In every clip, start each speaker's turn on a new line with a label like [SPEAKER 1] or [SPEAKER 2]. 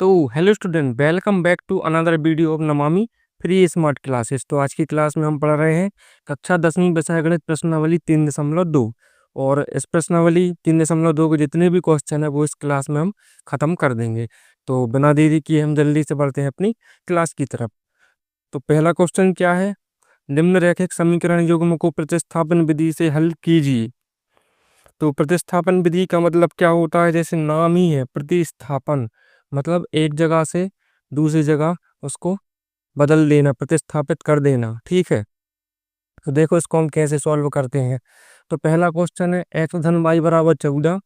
[SPEAKER 1] तो hello student, welcome back to another video of Namami Free Smart Classes. तो आज की क्लास में हम पढ़ रहे हैं कक्षा 10वीं विषय गणित प्रश्नावली 3.2। और इस प्रश्नावली 3.2 के जितने भी क्वेश्चन है वो इस क्लास में हम खत्म कर देंगे। तो बिना देरी किए हम जल्दी से बढ़ते हैं अपनी क्लास की तरफ। तो पहला क्वेश्चन क्या है, निम्नरेखिक समीकरण युग्म को प्रतिस्थापन विधि से हल कीजिए। तो प्रतिस्थापन विधि का मतलब क्या होता है, जैसे नाम ही है प्रतिस्थापन, मतलब एक जगह से दूसरी जगह उसको बदल देना, प्रतिस्थापित कर देना। ठीक है, तो देखो इसको हम कैसे सॉल्व करते हैं। तो पहला क्वेश्चन है एक्स धन वाई बराबर 14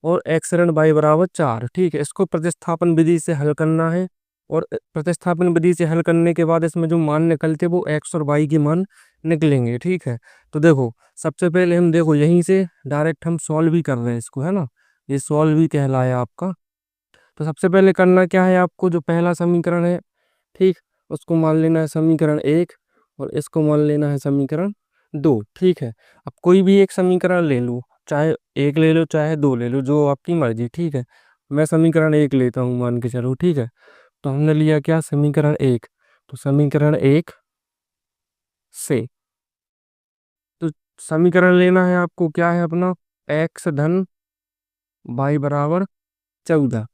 [SPEAKER 1] और एक्स ऋण वाई बराबर 4। ठीक है, इसको प्रतिस्थापन विधि से हल करना है। और प्रतिस्थापन विधि से हल करने के बाद इसमें जो मान निकलते वो एक्स और वाई के मान निकलेंगे। ठीक है, तो देखो सबसे पहले हम देखो यहीं से डायरेक्ट हम सॉल्व भी कर रहे हैं इसको, है ना, ये सॉल्व भी कहलाया आपका। तो सबसे पहले करना क्या है आपको, जो पहला समीकरण है, ठीक, उसको मान लेना है समीकरण 1 और इसको मान लेना है समीकरण 2। ठीक है, अब कोई भी एक समीकरण ले लो, चाहे एक ले लो चाहे दो ले लो, जो आपकी मर्जी। ठीक है, मैं समीकरण 1 लेता हूँ मान के चलो। ठीक है, तो हमने लिया क्या, समीकरण 1। तो समीकरण 1 से तो समीकरण लेना है आपको, क्या है अपना, एक्स धन वाई बराबर 14।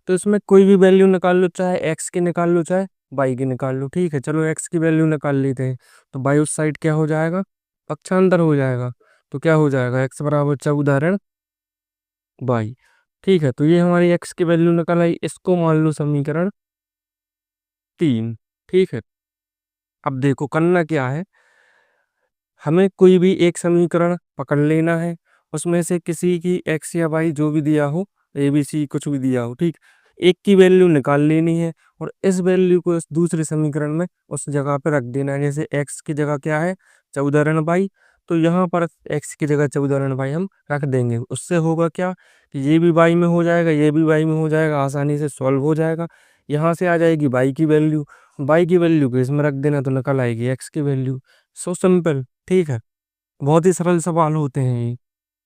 [SPEAKER 1] तो इसमें कोई भी वैल्यू निकाल लो, चाहे एक्स की निकाल लो चाहे वाई की निकाल लो। ठीक है, चलो एक्स की वैल्यू निकाल लेते हैं। तो बाई उस साइड क्या हो जाएगा, पक्षांतर हो जाएगा। तो क्या हो जाएगा, एक्स बराबर 14 ऋण वाई। ठीक है, तो ये हमारी एक्स की वैल्यू निकल आई, इसको मान लो समीकरण 3। ठीक है, अब देखो करना क्या है, हमें कोई भी एक समीकरण पकड़ लेना है, उसमें से किसी की एक्स या वाई जो भी दिया हो, ए बी सी कुछ भी दिया हो, ठीक, एक की वैल्यू निकाल लेनी है और इस वैल्यू को इस दूसरे समीकरण में उस जगह पर रख देना है। जैसे एक्स की जगह क्या है, 14 ऋण वाई, तो यहाँ पर एक्स की जगह 14 ऋण वाई हम रख देंगे। उससे होगा क्या कि ये भी वाई में हो जाएगा, ये भी वाई में हो जाएगा, आसानी से सॉल्व हो जाएगा। यहाँ से आ जाएगी वाई की वैल्यू, वाई की वैल्यू को इसमें रख देना तो निकल आएगी एक्स की वैल्यू। So simple. ठीक है, बहुत ही सरल सवाल होते हैं ये।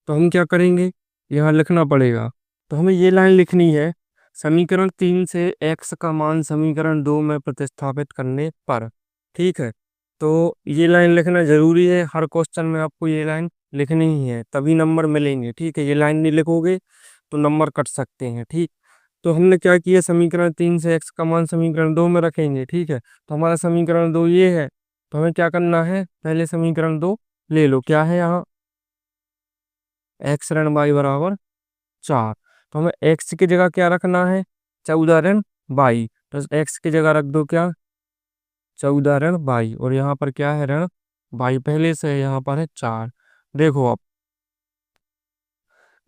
[SPEAKER 1] तो हम क्या करेंगे, यहाँ लिखना पड़ेगा। तो हमें ये लाइन लिखनी है, समीकरण 3 से x का मान समीकरण 2 में प्रतिस्थापित करने पर। ठीक है, तो ये लाइन लिखना जरूरी है, हर क्वेश्चन में आपको ये लाइन लिखनी ही है, तभी नंबर मिलेंगे। ठीक है, ये लाइन नहीं लिखोगे तो नंबर कट सकते हैं। ठीक, तो हमने क्या किया, समीकरण 3 से x का मान समीकरण 2 में रखेंगे। ठीक है, तो हमारा समीकरण 2 ये है। तो हमें क्या करना है, पहले समीकरण 2 ले लो, क्या है यहाँ, एक्स ऋण वाई बराबर 4। तो हमें एक्स की जगह क्या रखना है, 14 ऋण वाई। तो एक्स की जगह रख दो क्या, 14 ऋण वाई, और यहाँ पर क्या है, ऋण वाई पहले से है, यहाँ पर है 4। देखो आप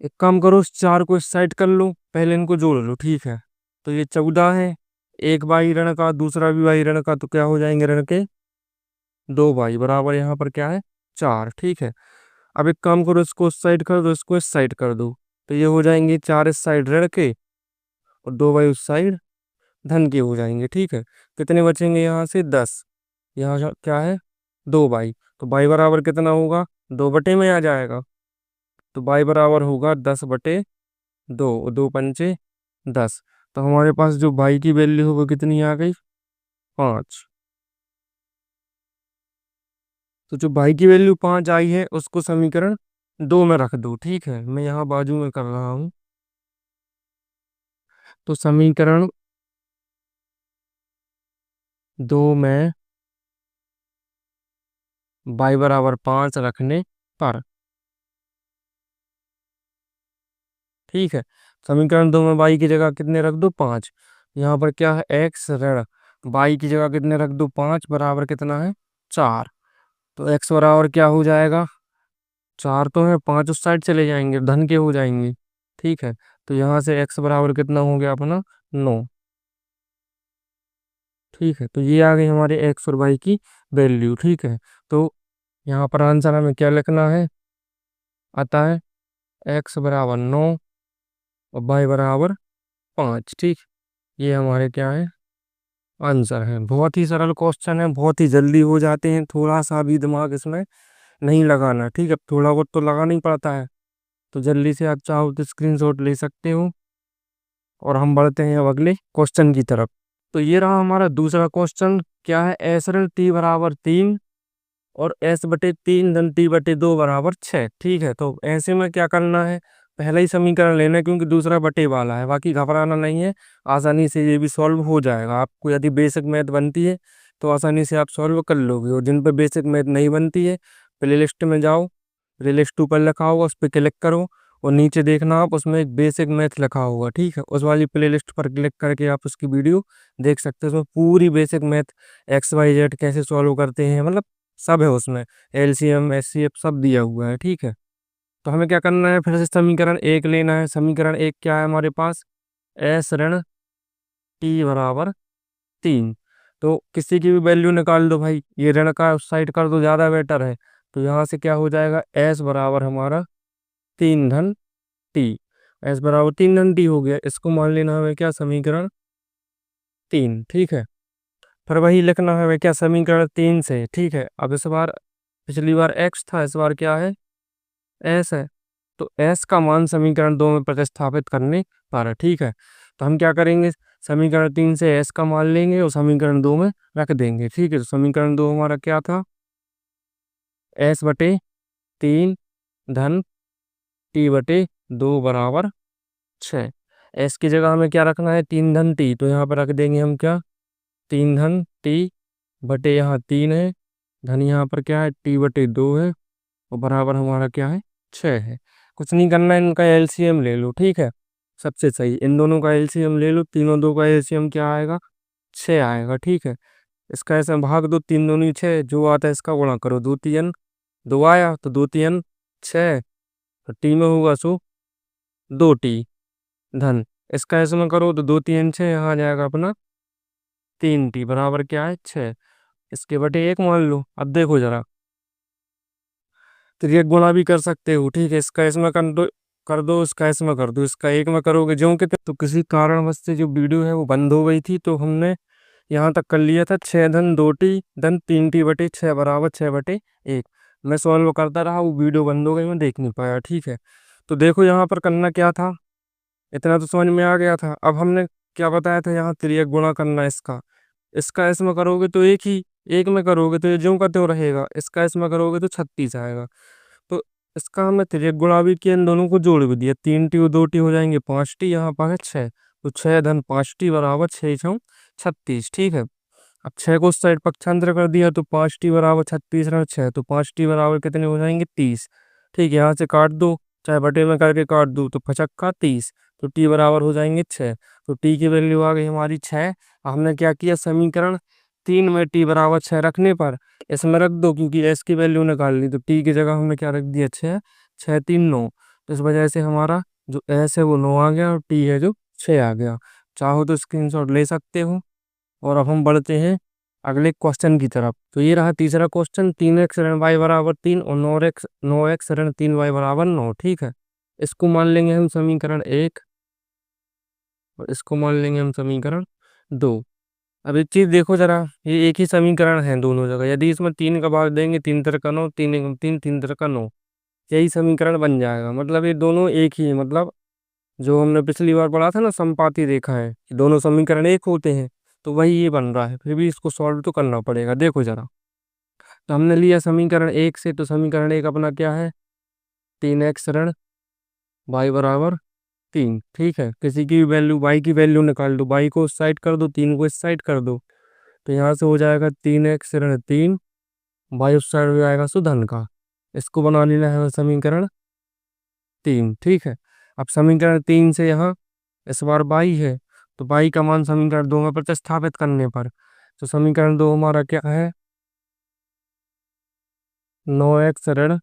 [SPEAKER 1] एक काम करो, इस 4 को इस साइड कर लो, पहले इनको जोड़ लो। ठीक है, तो ये 14 है, एक वाई ऋण का दूसरा भी वाई ऋण का, तो क्या हो जाएंगे, ऋण के 2 वाई बराबर यहाँ पर क्या है 4। ठीक है, अब एक काम करो, इसको उस साइड कर दो, इसको इस साइड कर दो, तो ये हो जाएंगे 4 इस साइड ऋण के और 2 बाई उस साइड धन के हो जाएंगे। ठीक है, कितने बचेंगे यहाँ से 10, यहाँ क्या है 2 बाई, तो बाई बराबर कितना होगा, 2 बटे में आ जाएगा। तो बाई बराबर होगा 10/2, 2 पंचे 10। तो हमारे पास जो बाई की वैल्यू हो वो कितनी आ गई, 5। तो जो बाई की वैल्यू 5 आई है उसको समीकरण 2 में रख दो। ठीक है, मैं यहाँ बाजू में कर रहा हूँ। तो समीकरण 2 में बाई बराबर 5 रखने पर, ठीक है, समीकरण 2 में बाई की जगह कितने रख दो, 5। यहाँ पर क्या है, एक्स ऋण बाई की जगह कितने रख दो, 5 बराबर कितना है 4। तो एक्स बराबर क्या हो जाएगा, 4 तो है, 5 उस साइड चले जाएंगे, धन के हो जाएंगे। ठीक है, तो यहाँ से एक्स बराबर कितना हो गया अपना 9। ठीक है, तो ये आ गई हमारे एक्स और वाई की वैल्यू। ठीक है, तो यहाँ पर आंसर हमें क्या लिखना है, आता है एक्स बराबर 9 और वाई बराबर 5। ठीक, ये हमारे क्या है, आंसर है। बहुत ही सरल क्वेश्चन है, बहुत ही जल्दी हो जाते हैं, थोड़ा सा भी दिमाग इसमें नहीं लगाना। ठीक है, थोड़ा बहुत तो लगाना ही पड़ता है। तो जल्दी से आप चाहो तो स्क्रीनशॉट ले सकते हो और हम बढ़ते हैं अब अगले क्वेश्चन की तरफ। तो ये रहा हमारा दूसरा क्वेश्चन, क्या है, एस ऋण टी बराबर 3 और एस बटे 3 धन टी बटे 2 बराबर 6। ठीक है, तो ऐसे में क्या करना है, पहला ही समीकरण लेना है क्योंकि दूसरा बटे वाला है, बाकी घबराना नहीं है। आसानी से ये भी सॉल्व हो जाएगा। आपको यदि बेसिक मैथ बनती है तो आसानी से आप सॉल्व कर लोगे, और जिन पर बेसिक मैथ नहीं बनती है, प्ले लिस्ट में जाओ, प्ले लिस्ट ऊपर लिखा होगा उस पर क्लिक करो, और नीचे देखना आप, उसमें एक बेसिक मैथ लिखा होगा। ठीक है, उस वाली प्ले लिस्ट पर क्लिक करके आप उसकी वीडियो देख सकते हो। उसमें पूरी basic math X Y Z कैसे सॉल्व करते हैं, मतलब सब है उसमें, एलसीएम एचसीएफ सब दिया हुआ है। ठीक है, तो हमें क्या करना है, फिर से समीकरण एक लेना है। समीकरण एक क्या है हमारे पास, एस ऋण टी बराबर 3। तो किसी की भी वैल्यू निकाल दो भाई, ये ऋण का उस साइड कर दो, ज़्यादा बेटर है। तो यहाँ से क्या हो जाएगा, एस बराबर हमारा 3 धन टी। एस बराबर 3 धन टी हो गया, इसको मान लेना हमें क्या, समीकरण 3। ठीक है, फिर वही लिखना है हमें क्या, समीकरण 3 से। ठीक है, अब इस बार, पिछली बार एक्स था, इस बार क्या है, एस है। तो एस का मान समीकरण 2 में प्रतिस्थापित करने पर। ठीक है, तो हम क्या करेंगे, समीकरण 3 से एस का मान लेंगे और समीकरण 2 में रख देंगे। ठीक है, तो समीकरण 2 हमारा क्या था, एस बटे 3 धन टी बटे 2 बराबर 6। एस की जगह हमें क्या रखना है, 3 धन टी, तो यहाँ पर रख देंगे हम क्या, 3 धन टी बटे, यहाँ 3 है, धन यहाँ पर क्या है, टी बटे 2 है, और बराबर हमारा क्या है, 6 है। कुछ नहीं करना है, इनका एलसीएम ले लो। ठीक है, सबसे सही, इन दोनों का एलसीएम ले लो, तीनों दो का एलसीएम क्या आएगा, 6 आएगा। ठीक है, इसका ऐसे भाग दो, 3 दूनी 6, जो आता है इसका गुणा करो, 2 3 2 आया, तो 2 3 6, तो टी में होगा सो 2 टी धन, इसका ऐसे में करो तो 2 3 6, यहाँ आ जाएगा अपना 3 टी बराबर क्या है, 6। इसके बटे 1 मान लो। अब देखो जरा, तो ये गुणा भी कर सकते हो। ठीक है, इसका इसमें कर दो, इसका इसमें कर दो, इसका एक में करोगे जो कि, तो किसी कारणवश से जो वीडियो है वो बंद हो गई थी, तो हमने यहाँ तक कर लिया था, 6 धन 2 टी धन 3 टी बटे 6 बराबर 6 बटे 1। मैं सॉल्व करता रहा, वो वीडियो बंद हो गई, मैं देख नहीं पाया। ठीक है, तो देखो यहाँ पर करना क्या था, इतना तो समझ में आ गया था। अब हमने क्या बताया था, यहाँ तिर्यक गुणा करना है इसका, इसका इसमें करोगे तो एक ही, एक में करोगे तो ये ज्यों का त्यों रहेगा, इसका इसमें करोगे तो 36 आएगा। तो इसका हमने तिर्यक गुणा भी किया, इन दोनों को जोड़ भी दिया, 3 टी और 2 टी हो जाएंगे 5 टी, यहाँ पर है 6, तो 6 धन 5 टी बराबर 6 छौ 36। ठीक है, अब 6 को उस साइड पक्षांतर कर दिया, तो 5 टी बराबर 36 रण 6, तो 5 टी बराबर कितने हो जाएंगे, 30। ठीक है, यहाँ से काट दो, चाहे बटे में करके काट दो, तो 55 30, तो टी बराबर हो जाएंगे 6। तो टी की वैल्यू आ गई हमारी 6। हमने क्या किया, समीकरण 3 में टी बराबर 6 रखने पर इसमें रख दो, क्योंकि एस की वैल्यू निकाल ली, तो टी की जगह हमने क्या रख दिया, 6, 6 3 9। तो इस वजह से हमारा जो एस है वो 9 आ गया, और टी है जो 6 आ गया। चाहो तो स्क्रीनशॉट ले सकते हो। और अब हम बढ़ते हैं अगले क्वेश्चन की तरफ। तो ये रहा तीसरा क्वेश्चन, 3x ऋण वाई बराबर 3 और 9x ऋण 3y बराबर 9। ठीक है, इसको मान लेंगे हम समीकरण 1, और इसको मान लेंगे हम समीकरण 2। अब एक चीज देखो जरा, ये एक ही समीकरण है दोनों जगह, यदि इसमें 3 का भाग देंगे, 3 तर का 9, 3 एकम 3, 3 तर का 9, यही समीकरण बन जाएगा। मतलब ये दोनों एक ही है, मतलब जो हमने पिछली बार पढ़ा था ना, समपाती रेखा है, कि दोनों समीकरण एक होते हैं, तो वही ये बन रहा है। फिर भी इसको सॉल्व तो करना पड़ेगा। देखो जरा, तो हमने लिया समीकरण 1 से, तो समीकरण 1 अपना क्या है, 3x ऋण वाई बराबर 3। ठीक है, किसी की भी वैल्यू, वाई की वैल्यू निकाल दो, वाई को उस साइड कर दो, 3 को इस साइड कर दो, तो यहाँ से हो जाएगा 3x ऋण 3, वाई उस साइड हो जाएगा सो धन का। इसको बना लेना है समीकरण 3। ठीक है, अब समीकरण 3 से यहाँ इस बार बाई है, तो बाई का मान समीकरण 2 में प्रतिस्थापित करने पर, तो समीकरण 2 हमारा क्या है, 9x ऋण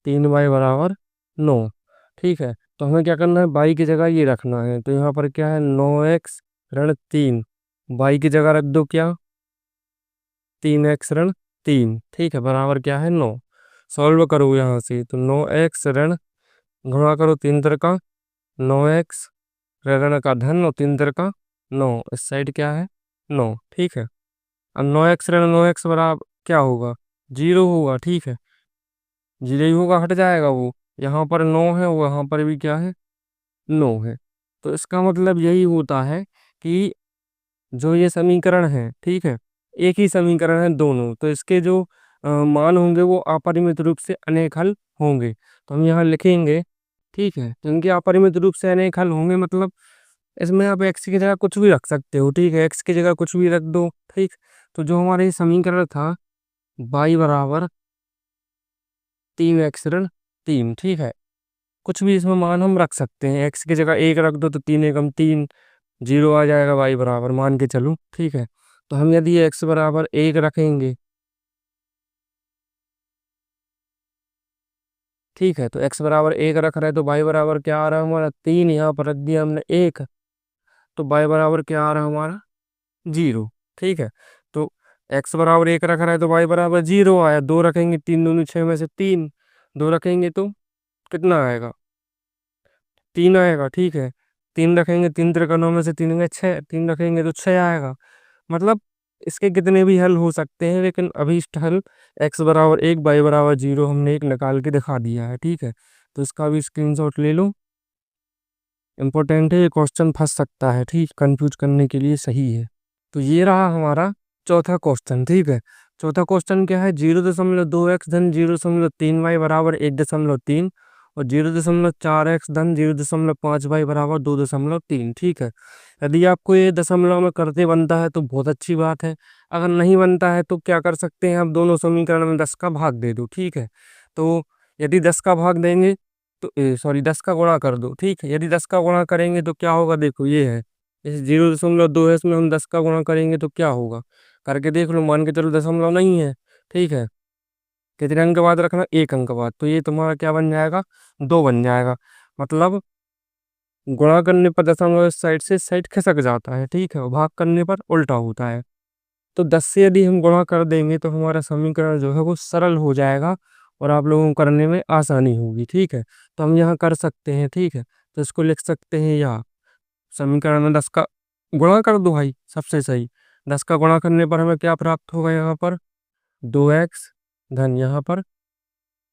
[SPEAKER 1] 3y बराबर 9। ठीक है, तो हमें क्या करना है, बाई की जगह ये रखना है, तो यहाँ पर क्या है, 9x ऋण 3, बाई की जगह रख दो क्या, 3x ऋण 3। ठीक है, बराबर क्या है, 9। सॉल्व करो यहाँ से, तो 9x ऋण, गुणा करो 3 तर का 9x ऋण का धन और 3 तर का 9, इस साइड क्या है, 9। ठीक है, अब 9x ऋण 9x बराबर क्या होगा, 0 होगा। ठीक है, 0 ही होगा, हट जाएगा वो, यहाँ पर 9 है, वो यहाँ पर भी क्या है, 9 है। तो इसका मतलब यही होता है कि जो ये समीकरण है, ठीक है, एक ही समीकरण है दोनों, तो इसके जो मान होंगे वो अपरिमित रूप से अनेक हल होंगे। तो हम यहाँ लिखेंगे, ठीक है, तो इनके अपरिमित रूप से अनेक हल होंगे मतलब इसमें आप एक्स की जगह कुछ भी रख सकते हो, ठीक है, एक्स की जगह कुछ भी रख दो, ठीक। तो जो हमारा ये समीकरण था y बराबर 3x ऋण 3, ठीक है, कुछ भी इसमें मान हम रख सकते हैं, एक्स की जगह एक रख दो तो 3 एकम 3, जीरो आ जाएगा, y बराबर मान के चलो, ठीक है। तो हम यदि x बराबर 1 रखेंगे, ठीक है, तो x बराबर 1 रख रहे हैं तो y बराबर क्या आ रहा है हमारा 3, यहाँ पर रख दिया हमने 1, तो y बराबर क्या आ रहा है हमारा 0, ठीक है। तो x बराबर 1 रख रहा है तो y बराबर 0 आया, 2 रखेंगे 3 दूनी 6 में से 3, 2 रखेंगे तो कितना आएगा 3 आएगा, ठीक है। 3 रखेंगे, 3 त्रिकोणों में से 3 में 6, 3 रखेंगे तो 6 आएगा। मतलब इसके कितने भी हल हो सकते हैं, लेकिन अभीष्ट हल x बराबर 1 y बराबर 0 हमने एक निकाल के दिखा दिया है, ठीक है। तो इसका भी स्क्रीनशॉट ले लो, इम्पोर्टेंट है, ये क्वेश्चन फंस सकता है, ठीक, कंफ्यूज करने के लिए सही है। तो ये रहा हमारा चौथा क्वेश्चन, ठीक है। चौथा क्वेश्चन क्या है, 0.2x धन 0.3y बराबर 1.3 और 0.4x धन 0.5y बराबर 2.3, ठीक है। यदि आपको ये दशमलव में करते बनता है तो बहुत अच्छी बात है, अगर नहीं बनता है तो क्या कर सकते हैं, आप दोनों समीकरण में 10 का भाग दे दो, ठीक है। तो यदि 10 का भाग देंगे तो सॉरी 10 का गुणा कर दो, ठीक है। यदि 10 का गुणा करेंगे तो क्या होगा, देखो ये है, इस 0.2 है, इसमें हम 10 का गुणा करेंगे तो क्या होगा, करके देख लो, मान के चलो दशमलव नहीं है, ठीक है। कितने अंक बाद रखना, एक अंक बाद, तो ये तुम्हारा क्या बन जाएगा, 2 बन जाएगा। मतलब गुणा करने पर दशमलव इस साइड से इस साइड खिसक जाता है, ठीक है, और भाग करने पर उल्टा होता है। तो 10 से यदि हम गुणा कर देंगे तो हमारा समीकरण जो है वो सरल हो जाएगा और आप लोगों को करने में आसानी होगी, ठीक है। तो हम यहाँ कर सकते हैं, ठीक है, तो इसको लिख सकते हैं, या समीकरण में 10 का गुणा कर दो भाई, सबसे सही। 10 का गुणा करने पर हमें क्या प्राप्त होगा, यहाँ पर 2x धन यहाँ पर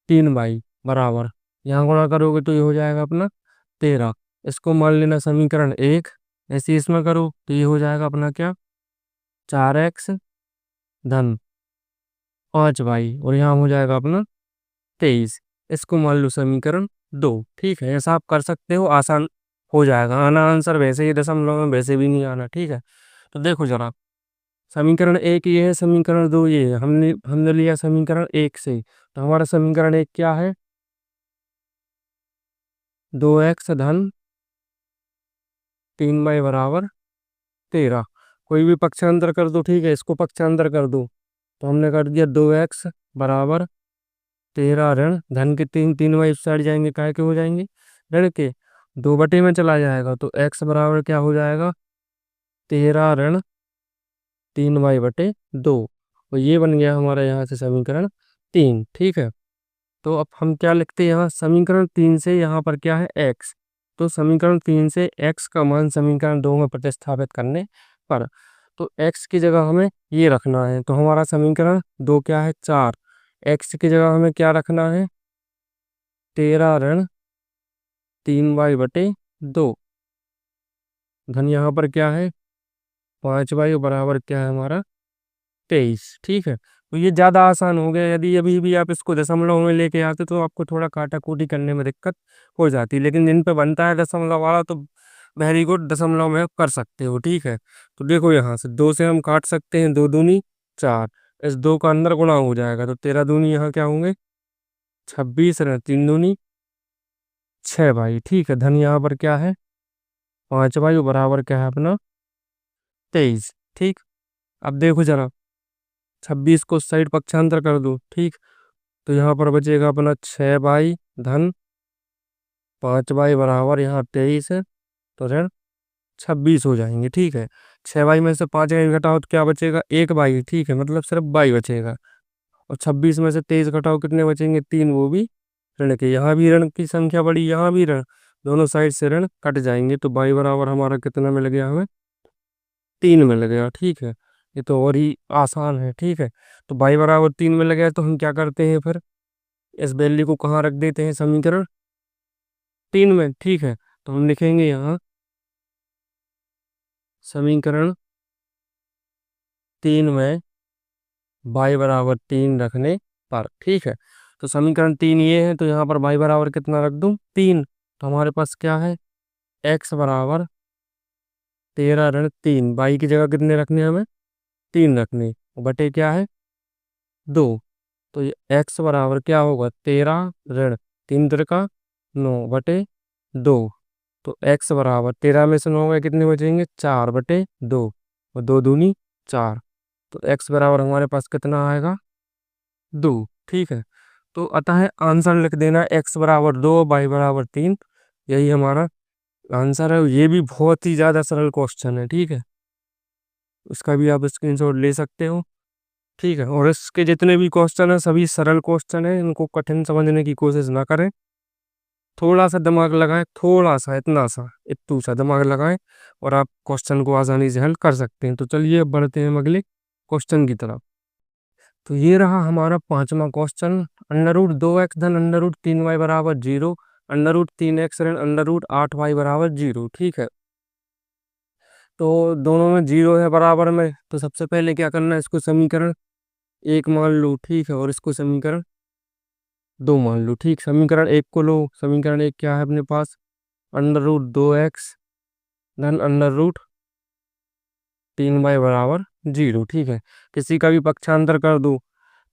[SPEAKER 1] 3y बराबर, यहाँ गुणा करोगे तो ये हो जाएगा अपना 13, इसको मान लेना समीकरण 1, ऐसे इसमें करो तो ये हो जाएगा अपना क्या 4x धन 5y और यहाँ हो जाएगा अपना 23, इसको मान लो समीकरण 2, ठीक है। ऐसा आप कर सकते हो, आसान हो जाएगा, आना आंसर वैसे ही दशमलव में वैसे भी नहीं आना, ठीक है। तो देखो जरा, समीकरण 1 ये है, समीकरण 2 ये है, हमने हमने लिया समीकरण 1 से, तो हमारा समीकरण 1 क्या है, 2x धन 3y बराबर 13, कोई भी पक्षांतर कर दो, ठीक है, इसको पक्षांतर कर दो, तो हमने कर दिया 2x बराबर 13 ऋण धन के 3, 3y इस साइड जाएंगे, काय के हो जाएंगे ऋण के, 2 बटे में चला जाएगा, तो x बराबर क्या हो जाएगा 13 ऋण 3y/2, और ये बन गया हमारा यहाँ से समीकरण 3, ठीक है। तो अब हम क्या लिखते हैं, यहाँ समीकरण 3 से यहाँ पर क्या है x, तो समीकरण 3 से x का मान समीकरण 2 में प्रतिस्थापित करने पर, तो x की जगह हमें ये रखना है, तो हमारा समीकरण 2 क्या है 4, x की जगह हमें क्या रखना है 13 ऋण 3y/2 धन यहाँ पर क्या है 5y बराबर क्या है हमारा 23, ठीक है। तो ये ज़्यादा आसान हो गया, यदि अभी भी आप इसको दशमलव में लेके आते तो आपको थोड़ा काटाकूटी करने में दिक्कत हो जाती, लेकिन जिन पे बनता है दशमलव वाला तो वेरी गुड, दशमलव में कर सकते हो, ठीक है। तो देखो यहाँ से 2 से हम काट सकते हैं, 2 दूनी 4, इस 2 का अंदर गुणा हो जाएगा, तो 13 दूनी यहाँ क्या होंगे 26 ऋण 3 दूनी 6 भाई, ठीक है, धन यहाँ पर क्या है 5 भाई बराबर क्या है अपना 23, ठीक। अब देखो जरा 26 को साइड पक्षांतर कर दो, ठीक, तो यहाँ पर बचेगा अपना 6 बाई धन 5 बाई बराबर यहाँ 23 है, तो ऋण 26 हो जाएंगे, ठीक है। 6 बाई में से 5 घटाओ तो क्या बचेगा 1 बाई, ठीक है, मतलब सिर्फ बाई बचेगा, और 26 में से 23 घटाओ कितने बचेंगे 3, वो भी ऋण के, यहाँ भी ऋण की संख्या बड़ी, यहाँ भी ऋण, दोनों साइड से ऋण कट जाएंगे, तो बाई बराबर हमारा कितना मिल गया हमें 3 मिल गया, ठीक है। ये तो और ही आसान है, ठीक है। तो बाई बराबर 3 मिल गया, तो हम क्या करते हैं फिर, इस वैल्यू को कहाँ रख देते हैं समीकरण 3 में, ठीक है। तो हम लिखेंगे यहाँ समीकरण 3 में y बराबर 3 रखने पर। ठीक है, तो समीकरण 3 ये है, तो यहाँ पर y बराबर कितना रख दूं? 3। तो हमारे पास क्या है? x बराबर 13 ऋण 3, y की जगह कितने रखने हैं हमें? 3 रखने, बटे क्या है? 2। तो ये x बराबर क्या होगा? 13 ऋण 3 तिरका 9 बटे 2। तो x बराबर 13 में से 9 गए, कितने बचेंगे? 4 बटे 2, और 2 दूनी 4। तो x बराबर हमारे पास कितना आएगा? 2। ठीक है, तो अतः आंसर लिख देना x बराबर 2, y बराबर 3। यही हमारा आंसर है। ये भी बहुत ही ज्यादा सरल क्वेश्चन है। ठीक है, इसका भी आप स्क्रीनशॉट ले सकते हो। ठीक है, और इसके जितने भी क्वेश्चन है सभी सरल क्वेश्चन है, इनको कठिन समझने की कोशिश ना करें। थोड़ा सा दिमाग लगाएं, थोड़ा सा, इतना सा, इतू सा दिमाग लगाएं, और आप क्वेश्चन को आसानी से हल कर सकते हैं। तो चलिए अब बढ़ते हैं अगले क्वेश्चन की तरफ। तो ये रहा हमारा पांचवा क्वेश्चन। अंडर रूट 2x धन अंडर रूट 3y बराबर 0, अंडर रूट 3x ऋण अंडर रूट 8y बराबर 0। ठीक है, तो दोनों में 0 है बराबर में, तो सबसे पहले क्या करना है? इसको समीकरण 1 मान लो। ठीक है, और इसको समीकरण 2 मान लो। ठीक, समीकरण 1 को लो। समीकरण 1 क्या है अपने पास? अंडर रूट 2x धन अंडर रूट 3y बराबर 0। ठीक है, किसी का भी पक्षांतर कर दो।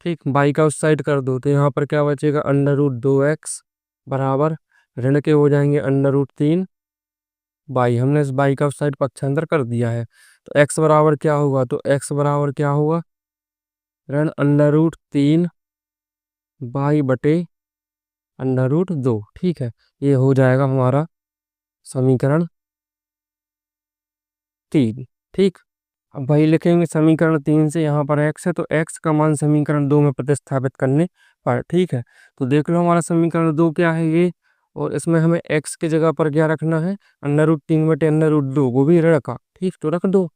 [SPEAKER 1] ठीक, बाई का उस साइड कर दो, तो यहाँ पर क्या बचेगा? अंडर रूट 2x बराबर ऋण के हो जाएंगे अंडर रूट 3 बाई। हमने इस बाई का उस साइड पक्षांतर कर दिया है, तो x बराबर क्या होगा? तो x बराबर क्या होगा? ऋण अंडर रूट 3 बाई बटे अंडर रूट 2। ठीक है, ये हो जाएगा हमारा समीकरण 3। ठीक, अब भाई लिखेंगे समीकरण 3 से, यहाँ पर x है तो x का मान समीकरण 2 में प्रतिस्थापित करने पर। ठीक है, तो देख लो हमारा समीकरण 2 क्या है ये, और इसमें हमें x की जगह पर क्या रखना है? अंडर रूट 3 बटे अंडर रूट 2, वो भी ऋण का। ठीक, तो रख दो,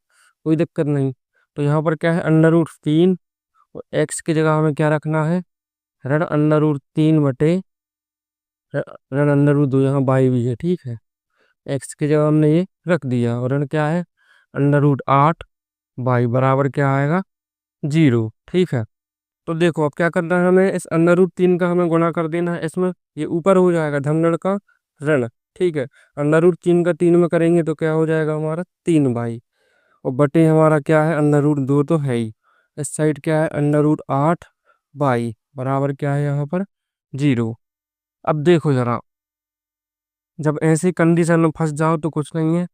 [SPEAKER 1] कोई दिक्कत नहीं। तो यहाँ पर क्या है? अंडर रूट 3, और x की जगह हमें क्या रखना है? ऋण अंडर रूट 3 बटे ऋण अंडर रूट 2, यहाँ बाई भी है। ठीक है, x की जगह हमने ये रख दिया, और ऋण क्या है? अंडर रूट 8 बाई बराबर क्या आएगा? 0। ठीक है, तो देखो अब क्या करना है हमें? इस अंडर रूट 3 का हमें गुणा कर देना है इसमें, ये ऊपर हो जाएगा धन ऋण का ऋण। ठीक है, अंडर रूट 3 का 3 में करेंगे तो क्या हो जाएगा हमारा? 3 बाई, और बटे हमारा क्या है? अंडर रूट 2 तो है ही। इस साइड क्या है? अंडर रूट 8 बाई बराबर क्या है यहाँ पर? 0। अब देखो जरा, जब ऐसी कंडीशन में फंस जाओ तो कुछ नहीं है,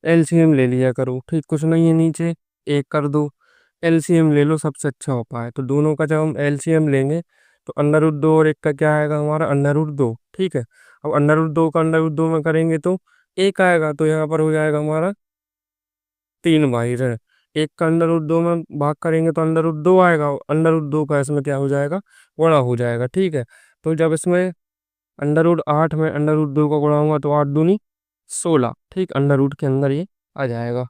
[SPEAKER 1] एलसीएम ले लिया करो। ठीक, कुछ नहीं है, नीचे एक कर दो, एलसीएम ले लो, सबसे अच्छा उपाय है। तो दोनों का जब हम एलसीएम लेंगे तो अंडर रूट 2 और 1 का क्या आएगा हमारा? Under root 2। ठीक है, अब अंडर रूट 2 का अंडर रूट 2 में करेंगे तो एक आएगा, तो यहाँ पर हो जाएगा हमारा 3 बाई ऋण। एक का अंडर रूट 2 में भाग करेंगे तो अंडर रूट 2 आएगा, अंडर रूट 2 का इसमें क्या हो जाएगा? गुणा हो जाएगा। ठीक है, तो जब इसमें अंडर रूट 8 में अंडर रूट 2 का गुणा होगा तो 8 दूनी 16। ठीक, अंडर रूट के अंदर ये आ जाएगा।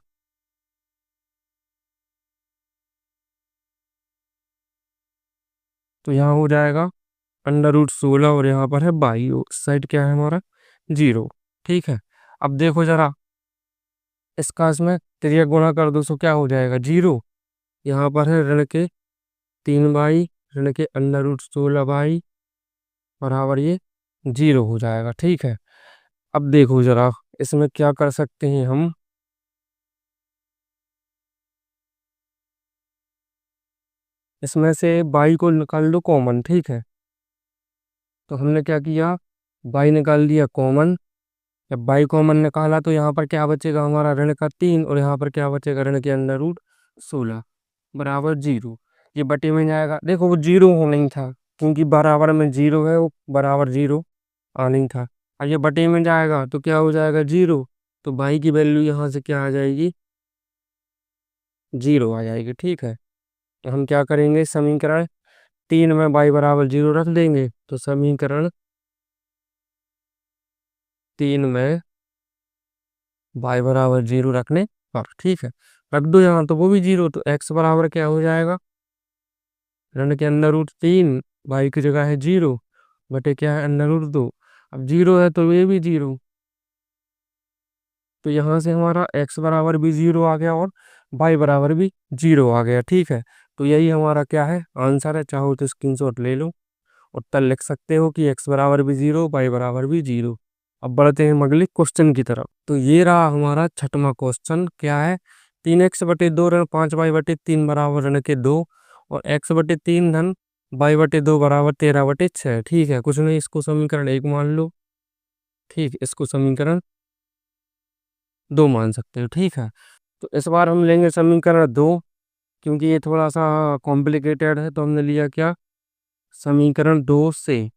[SPEAKER 1] तो यहाँ हो जाएगा अंडर रूट 16, और यहाँ पर है बाई, उस साइड क्या है हमारा? 0। ठीक है, अब देखो जरा, इसका इसमें त्रिया गुणा कर दो तो क्या हो जाएगा? 0। यहाँ पर है ऋण के 3 बाई ऋण के अंडर रूट 16 बाई बराबर ये 0 हो जाएगा। ठीक है, अब देखो जरा, इसमें क्या कर सकते हैं हम? इसमें से बाई को निकाल दो कॉमन। ठीक है, तो हमने क्या किया? बाई निकाल दिया कॉमन। जब बाई कॉमन निकाला तो यहाँ पर क्या बचेगा हमारा? ऋण का 3, और यहाँ पर क्या बचेगा? ऋण के अंडर रूट 16 बराबर 0। ये बटे में जाएगा, देखो वो 0 होना ही था, क्योंकि बराबर में 0 है, वो बराबर 0 आना ही था। और ये बटे में जाएगा तो क्या हो जाएगा? 0। तो बाई की वैल्यू यहाँ से क्या आ जाएगी? 0 आ जाएगी। ठीक है, तो हम क्या करेंगे? समीकरण 3 में बाई बराबर 0 रख देंगे, तो समीकरण 3 में बाई बराबर 0 रखने पर। ठीक है, रख दो यहाँ, तो वो भी 0, तो एक्स बराबर क्या हो जाएगा? ऋण के अंदर रूट 3 बाई की जगह है 0 बटे क्या है? Under root 2। अब 0 है तो ये भी 0, तो यहाँ से हमारा x बराबर भी 0 आ गया और y बराबर भी 0 आ गया। ठीक है, तो यही हमारा क्या है, आंसर है। चाहो तो स्क्रीनशॉट ले लो, उत्तर लिख सकते हो कि x बराबर भी 0, y बराबर भी 0। अब बढ़ते हैं अगले क्वेश्चन की तरफ। तो ये रहा हमारा छठवां क्वेश्चन। क्या है, 3x/2 ऋण 5y/3 बराबर ऋण के 2 और x/3 धन y/2 बराबर 13/6। ठीक है, कुछ नहीं, इसको समीकरण 1 मान लो। ठीक, इसको समीकरण 2 मान सकते हो। ठीक है, तो इस बार हम लेंगे समीकरण 2, क्योंकि ये थोड़ा सा कॉम्प्लिकेटेड है। तो हमने लिया क्या, समीकरण 2 से।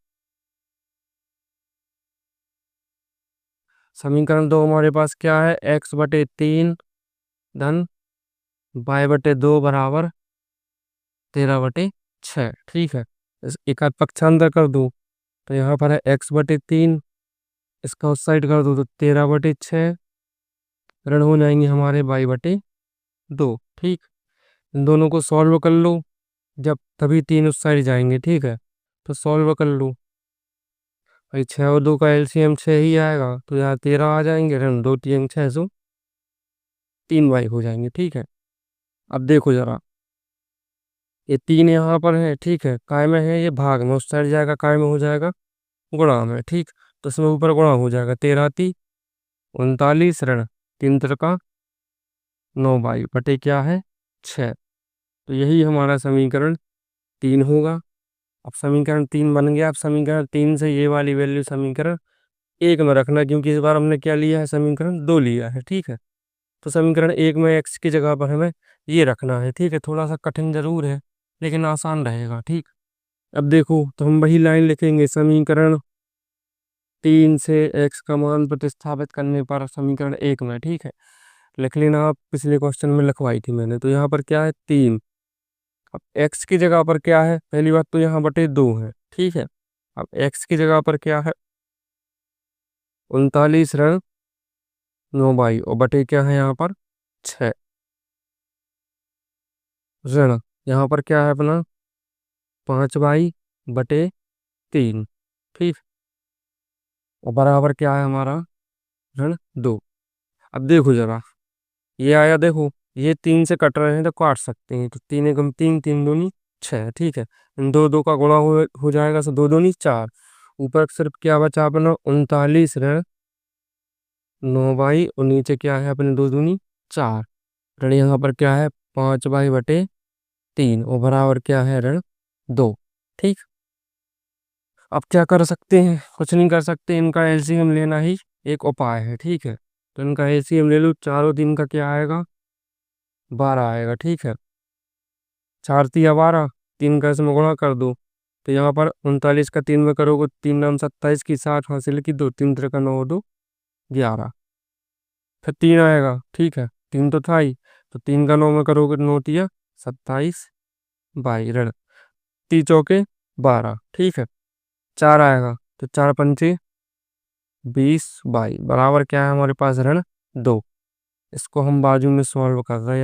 [SPEAKER 1] समीकरण 2 हमारे पास क्या है, x/3 धन y/2 बराबर 13/6। ठीक है, एक आध पक्षांतर कर दो, तो यहाँ पर है x/3, इसका उस साइड कर दो तो 13/6 ऋण हो जाएंगे हमारे y/2। ठीक, इन दोनों को सॉल्व कर लो, जब तभी 3 उस साइड जाएंगे। ठीक है, तो सॉल्व कर लो भाई, 6 और 2 का एलसीएम 6 ही आएगा, तो यहाँ 13 आ जाएंगे, ऋण 2 3 6 सो 3y हो जाएंगे। ठीक है, अब देखो जरा, ये 3 यहाँ पर है। ठीक है, काय में है, ये भाग में उस साइड जाएगा, काय में हो जाएगा गुणा में। ठीक, तो इसमें ऊपर गुणा हो जाएगा, 13×3 = 39 ऋण 3×3 9y बटे क्या है 6। तो यही हमारा समीकरण 3 होगा। अब समीकरण 3 बन गया। अब समीकरण 3 से ये वाली वैल्यू समीकरण 1 में रखना, क्योंकि इस बार हमने क्या लिया है, समीकरण 2 लिया है। ठीक है, तो समीकरण 1 में x की जगह पर हमें ये रखना है। ठीक है, थोड़ा सा कठिन जरूर है, लेकिन आसान रहेगा। ठीक, अब देखो, तो हम वही लाइन लिखेंगे, समीकरण 3 से x का मान प्रतिस्थापित करने पर समीकरण 1 में। ठीक है, लिख लेना, आप पिछले क्वेश्चन में लिखवाई थी मैंने। तो यहाँ पर क्या है, 3। अब x की जगह पर क्या है, पहली बात तो यहाँ बटे 2 है। ठीक है, अब x की जगह पर क्या है, 39 ऋण 9y और बटे क्या है यहाँ पर 6 ऋण, यहाँ पर क्या है अपना 5y/3। ठीक, और बराबर क्या है हमारा ऋण 2। अब देखो जरा, ये आया, देखो ये 3 से कट रहे हैं तो काट सकते हैं। तो 3 एकम 3, 3 दूनी 6। ठीक है, इन दो दो का गुणा हो जाएगा, तो 2 दूनी 4। ऊपर सिर्फ क्या बचा अपना 39 ऋण 9y और नीचे क्या है अपने 2 दूनी 4 ऋण, यहाँ पर क्या है 5y/3 और बराबर क्या है ऋण 2। ठीक, अब क्या कर सकते हैं, कुछ नहीं कर सकते, इनका एलसीएम लेना ही एक उपाय है। ठीक है, तो इनका एलसीएम ले लो, चारों दिन का क्या आएगा 12 आएगा। ठीक है, 4 तिया 12, 3 का इसमें गुणा कर दो, तो यहाँ पर 39 का 3 में करोगे 3 नाम 27 की 60 हासिल की 2 3 3 का 9 2 11, फिर 3 आएगा। ठीक है, 3 तो था ही, तो 3 का 9 में करोगे 9 तिया 27 22 ऋण 3 चौके 12। ठीक है, 4 आएगा, तो 4 पंचे 20 22 बराबर क्या है हमारे पास ऋण 2। इसको हम बाजू में सॉल्व कर रहे हैं।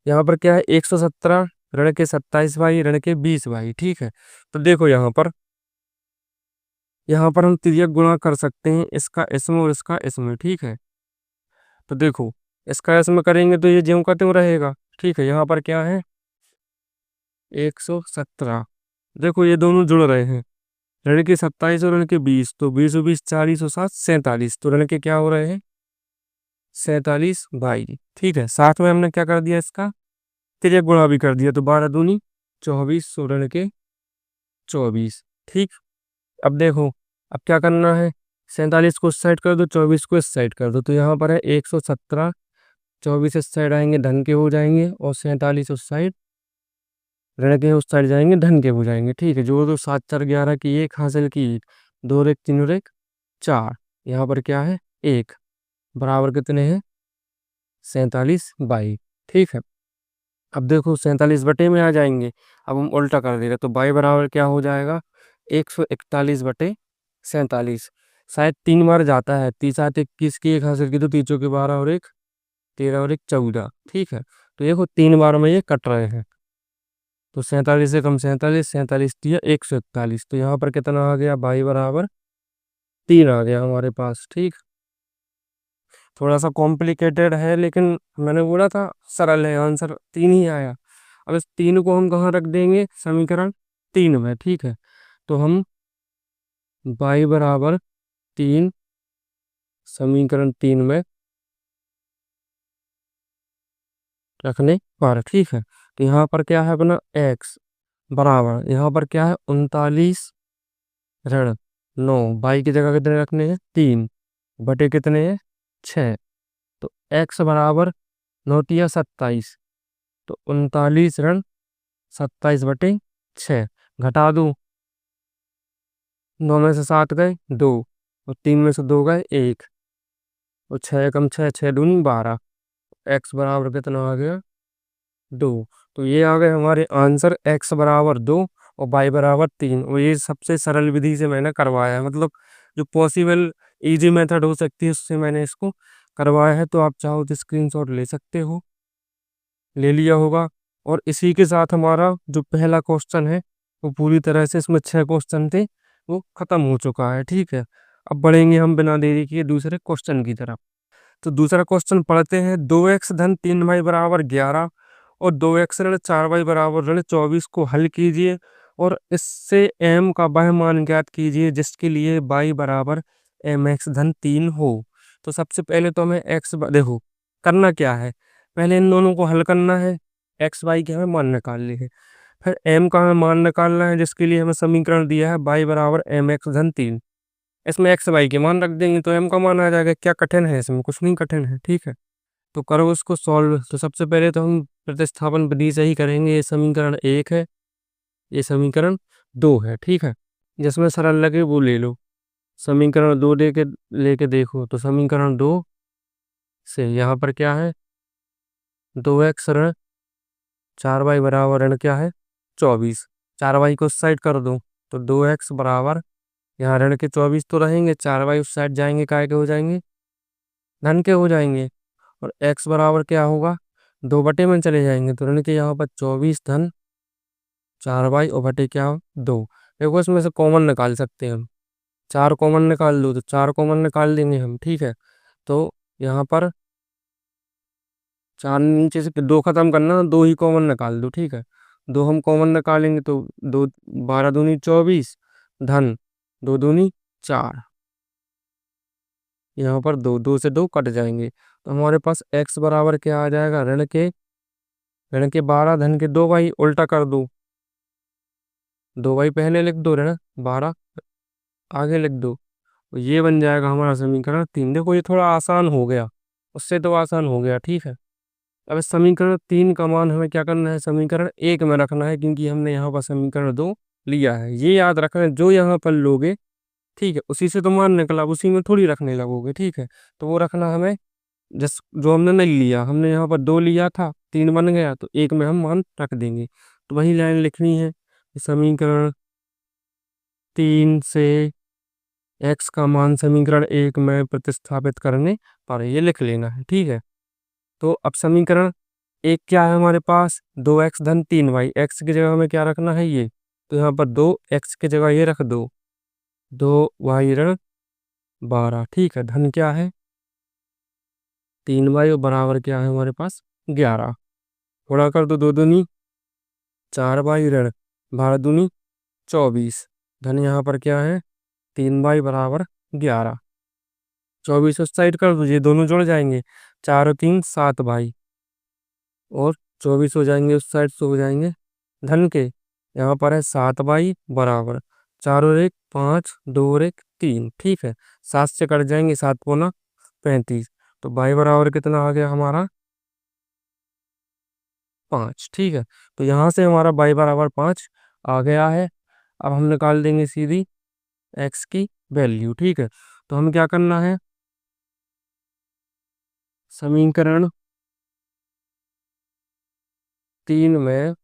[SPEAKER 1] यहाँ पर क्या है 117 ऋण के 27y ऋण के 20y। ठीक है, तो देखो यहाँ पर हम तिर्यक गुणा कर सकते हैं, इसका इसमें और इसका इसमें। ठीक है, तो देखो, इसका इसमें करेंगे तो ये ज्यों का त्यों रहेगा। ठीक है, यहाँ पर क्या है 117, देखो ये दोनों जुड़ रहे हैं, ऋण के 27 और ऋण के 20, तो 20 और 20 40 और 7 47, तो ऋण के क्या हो रहे हैं 47y। ठीक है, साथ में हमने क्या कर दिया, इसका तिर्यक गुणा भी कर दिया, तो 12 दूनी 24 और ऋण के 24। ठीक, अब देखो, अब क्या करना है, 47 को इस साइड कर दो, 24 को इस साइड कर दो, तो यहाँ पर है 117, 24 इस साइड आएंगे धन के हो जाएंगे और 47 उस साइड ऋण के उस साइड जाएंगे धन के हो जाएंगे। ठीक है, जो 7 4 11 की 1 हासिल की 2 और 1 3 और 1 4, यहाँ पर क्या है 1 बराबर कितने हैं 47y। ठीक है, अब देखो 47 बटे में आ जाएंगे, अब हम उल्टा कर देंगे, तो y बराबर क्या हो जाएगा 141/47। शायद 3 बार जाता है, 30 7 21 की 1 हासिल की, तो 3 के 12 और 1 13 और 1 14। ठीक है, तो देखो 3 बार में ये कट रहे हैं, तो 47 से कम 47, 47 दिया 141, तो यहाँ पर कितना आ गया y बराबर 3 आ गया हमारे पास। ठीक, थोड़ा सा कॉम्प्लिकेटेड है लेकिन मैंने बोला था सरल है, आंसर 3 ही आया। अब इस 3 को हम कहाँ रख देंगे, समीकरण 3 में। ठीक है, तो हम y बराबर 3 समीकरण 3 में रखने पर, ठीक है, तो यहाँ पर क्या है अपना x बराबर, यहाँ पर क्या है 39 ऋण 9, y की जगह कितने रखने हैं 3 बटे कितने हैं 6, तो x बराबर 9 × 27, तो 39 ऋण 27 बटे 6, घटा दूं, 9 में से 7 गए 2, और 3 में से 2 गए 1, और 6 कम 6, 6 दूनी 12, x बराबर कितना आ गया 2। तो ये आ गए हमारे आंसर, x बराबर 2 और y बराबर 3। और ये सबसे सरल विधि से मैंने करवाया है, मतलब जो पॉसिबल इजी मेथड हो सकती है उससे मैंने इसको करवाया है। तो आप चाहो तो स्क्रीनशॉट ले सकते हो, ले लिया होगा। और इसी के साथ हमारा जो पहला क्वेश्चन है वो पूरी तरह से, इसमें 6 क्वेश्चन थे, वो खत्म हो चुका है। ठीक है, अब बढ़ेंगे हम बिना देरी किए दूसरे क्वेश्चन की तरफ। तो दूसरा क्वेश्चन पढ़ते हैं। 2x धन 3y बराबर 11 और 2x ऋण 4y बराबर ऋण 24 को हल कीजिए और इससे m का वह मान ज्ञात कीजिए जिसके लिए y बराबर mx धन 3 हो। तो सबसे पहले तो हमें देखो करना क्या है, पहले इन दोनों को हल करना है, x y के हमें मान निकालने हैं, फिर m का हमें मान निकालना है जिसके लिए हमें समीकरण दिया है y बराबर mx धन 3। इसमें एक्स वाई के मान रख देंगे तो एम का मान आ जाएगा। क्या कठिन है इसमें, कुछ नहीं कठिन है। ठीक है, तो करो उसको सॉल्व। तो सबसे पहले तो हम प्रतिस्थापन विधि से ही करेंगे। ये समीकरण 1 है, ये समीकरण 2 है। ठीक है, जिसमें सरल लगे वो ले लो। समीकरण 2 लेके देखो, तो समीकरण 2 से यहाँ पर क्या है 2x ऋण 4y बराबर ऋण क्या है 24, 4y को उस साइड कर दो, तो 2x बराबर, यहाँ ऋण के 24 तो रहेंगे, 4y उस साइड जाएंगे, काय के हो जाएंगे धन के हो जाएंगे, और x बराबर क्या होगा 2 बटे में चले जाएंगे, तो ऋण के यहाँ पर 24 धन 4y और बटे क्या 2। देखो इसमें से कॉमन निकाल सकते हैं हम, 4 कॉमन निकाल दो तो 4 कॉमन निकाल देंगे हम। ठीक है, तो यहाँ पर 4 नीचे से 2 खत्म करना तो 2 ही कॉमन निकाल दो। ठीक है, 2 हम कॉमन निकालेंगे तो 2 12 दूनी 24 धन 2 दूनी 4, यहाँ पर 2 से 2 कट जाएंगे, तो हमारे पास x बराबर क्या आ जाएगा ऋण के 12 धन के 2 भाई उल्टा कर दो, 2 भाई पहले लिख दो, ऋण 12 आगे लिख दो, तो ये बन जाएगा हमारा समीकरण 3। देखो ये थोड़ा आसान हो गया, उससे तो आसान हो गया। ठीक है, अब इस समीकरण 3 का मान हमें क्या करना है, समीकरण 1 में रखना है, क्योंकि हमने यहाँ पर समीकरण 2 लिया है। ये याद रखना है, जो यहाँ पर लोगे ठीक है उसी से तो मान निकला, उसी में थोड़ी रखने लगोगे। ठीक है, तो वो रखना हमें, जिस जो हमने नहीं लिया, हमने यहाँ पर 2 लिया था, 3 बन गया, तो 1 में हम मान रख देंगे। तो वही लाइन लिखनी है, समीकरण 3 से x का मान समीकरण 1 में प्रतिस्थापित करने पर ये लिख लेना है। ठीक है, तो अब समीकरण 1 क्या है हमारे पास 2x धन 3y, x की जगह हमें क्या रखना है ये, तो यहाँ पर 2x की जगह ये रख दो, 2y ऋण 12। ठीक है, धन क्या है 3y और बराबर क्या है हमारे पास 11, थोड़ा कर दो, 2 दूनी 4y ऋण 12 दूनी 24, धन यहाँ पर क्या है 3y बराबर 11, 24 उस साइड कर दो, ये दोनों जुड़ जाएंगे, 4 और 3 7y, और 24 हो जाएंगे उस साइड से हो जाएंगे धन के, यहाँ पर है 7y बराबर 4 और 1 5, 2 और 1 3। ठीक है, 7 से कट जाएंगे, 7 पोना 35, तो y बराबर कितना आ गया हमारा 5। ठीक है, तो यहाँ से हमारा y बराबर 5 आ गया है। अब हम निकाल देंगे सीधी x की वैल्यू। ठीक है, तो हमें क्या करना है, समीकरण 3 में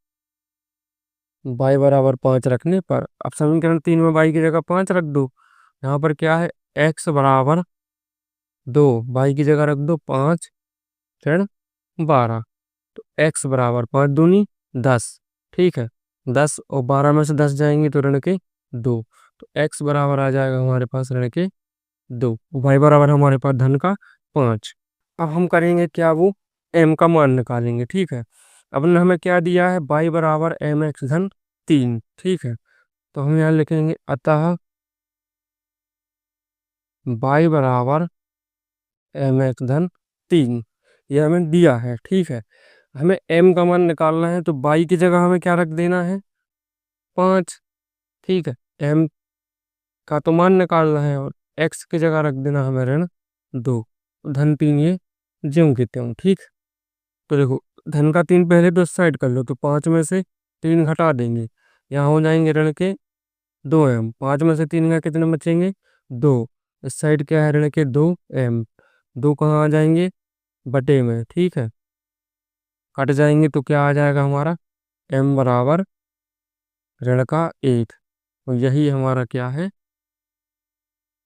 [SPEAKER 1] y बराबर 5 रखने पर, अब समीकरण 3 में y की जगह 5 रख दो, यहाँ पर क्या है x बराबर 2, y की जगह रख दो 5 ऋण 12, तो x बराबर 5 दूनी 10। ठीक है, 10 और 12 में से 10 जाएंगे तो ऋण के 2, तो x बराबर आ जाएगा हमारे पास ऋण के 2। y बराबर हमारे पास धन का 5। अब हम करेंगे क्या, वो m का मान निकालेंगे। ठीक है, अब ने हमें क्या दिया है, y बराबर mx धन 3। ठीक है, तो हम यहाँ लिखेंगे अतः y बराबर mx धन 3, ये हमें दिया है। ठीक है, हमें m का मान निकालना है, तो y की जगह हमें क्या रख देना है, 5। ठीक है, m का तो मान निकालना है, और x की जगह रख देना हमें ऋण 2, धन 3 ये ज्यों के त्यों। ठीक, तो देखो धन का 3 पहले तो इस साइड कर लो, तो 5 में से 3 घटा देंगे, यहाँ हो जाएंगे ऋण के 2m। 5 में से 3 का कितने बचेंगे, 2। इस साइड क्या है, ऋण के 2m। 2 कहाँ आ जाएंगे, बटे में। ठीक है, कट जाएंगे तो क्या आ जाएगा हमारा, m बराबर ऋण का 1। और यही हमारा क्या है,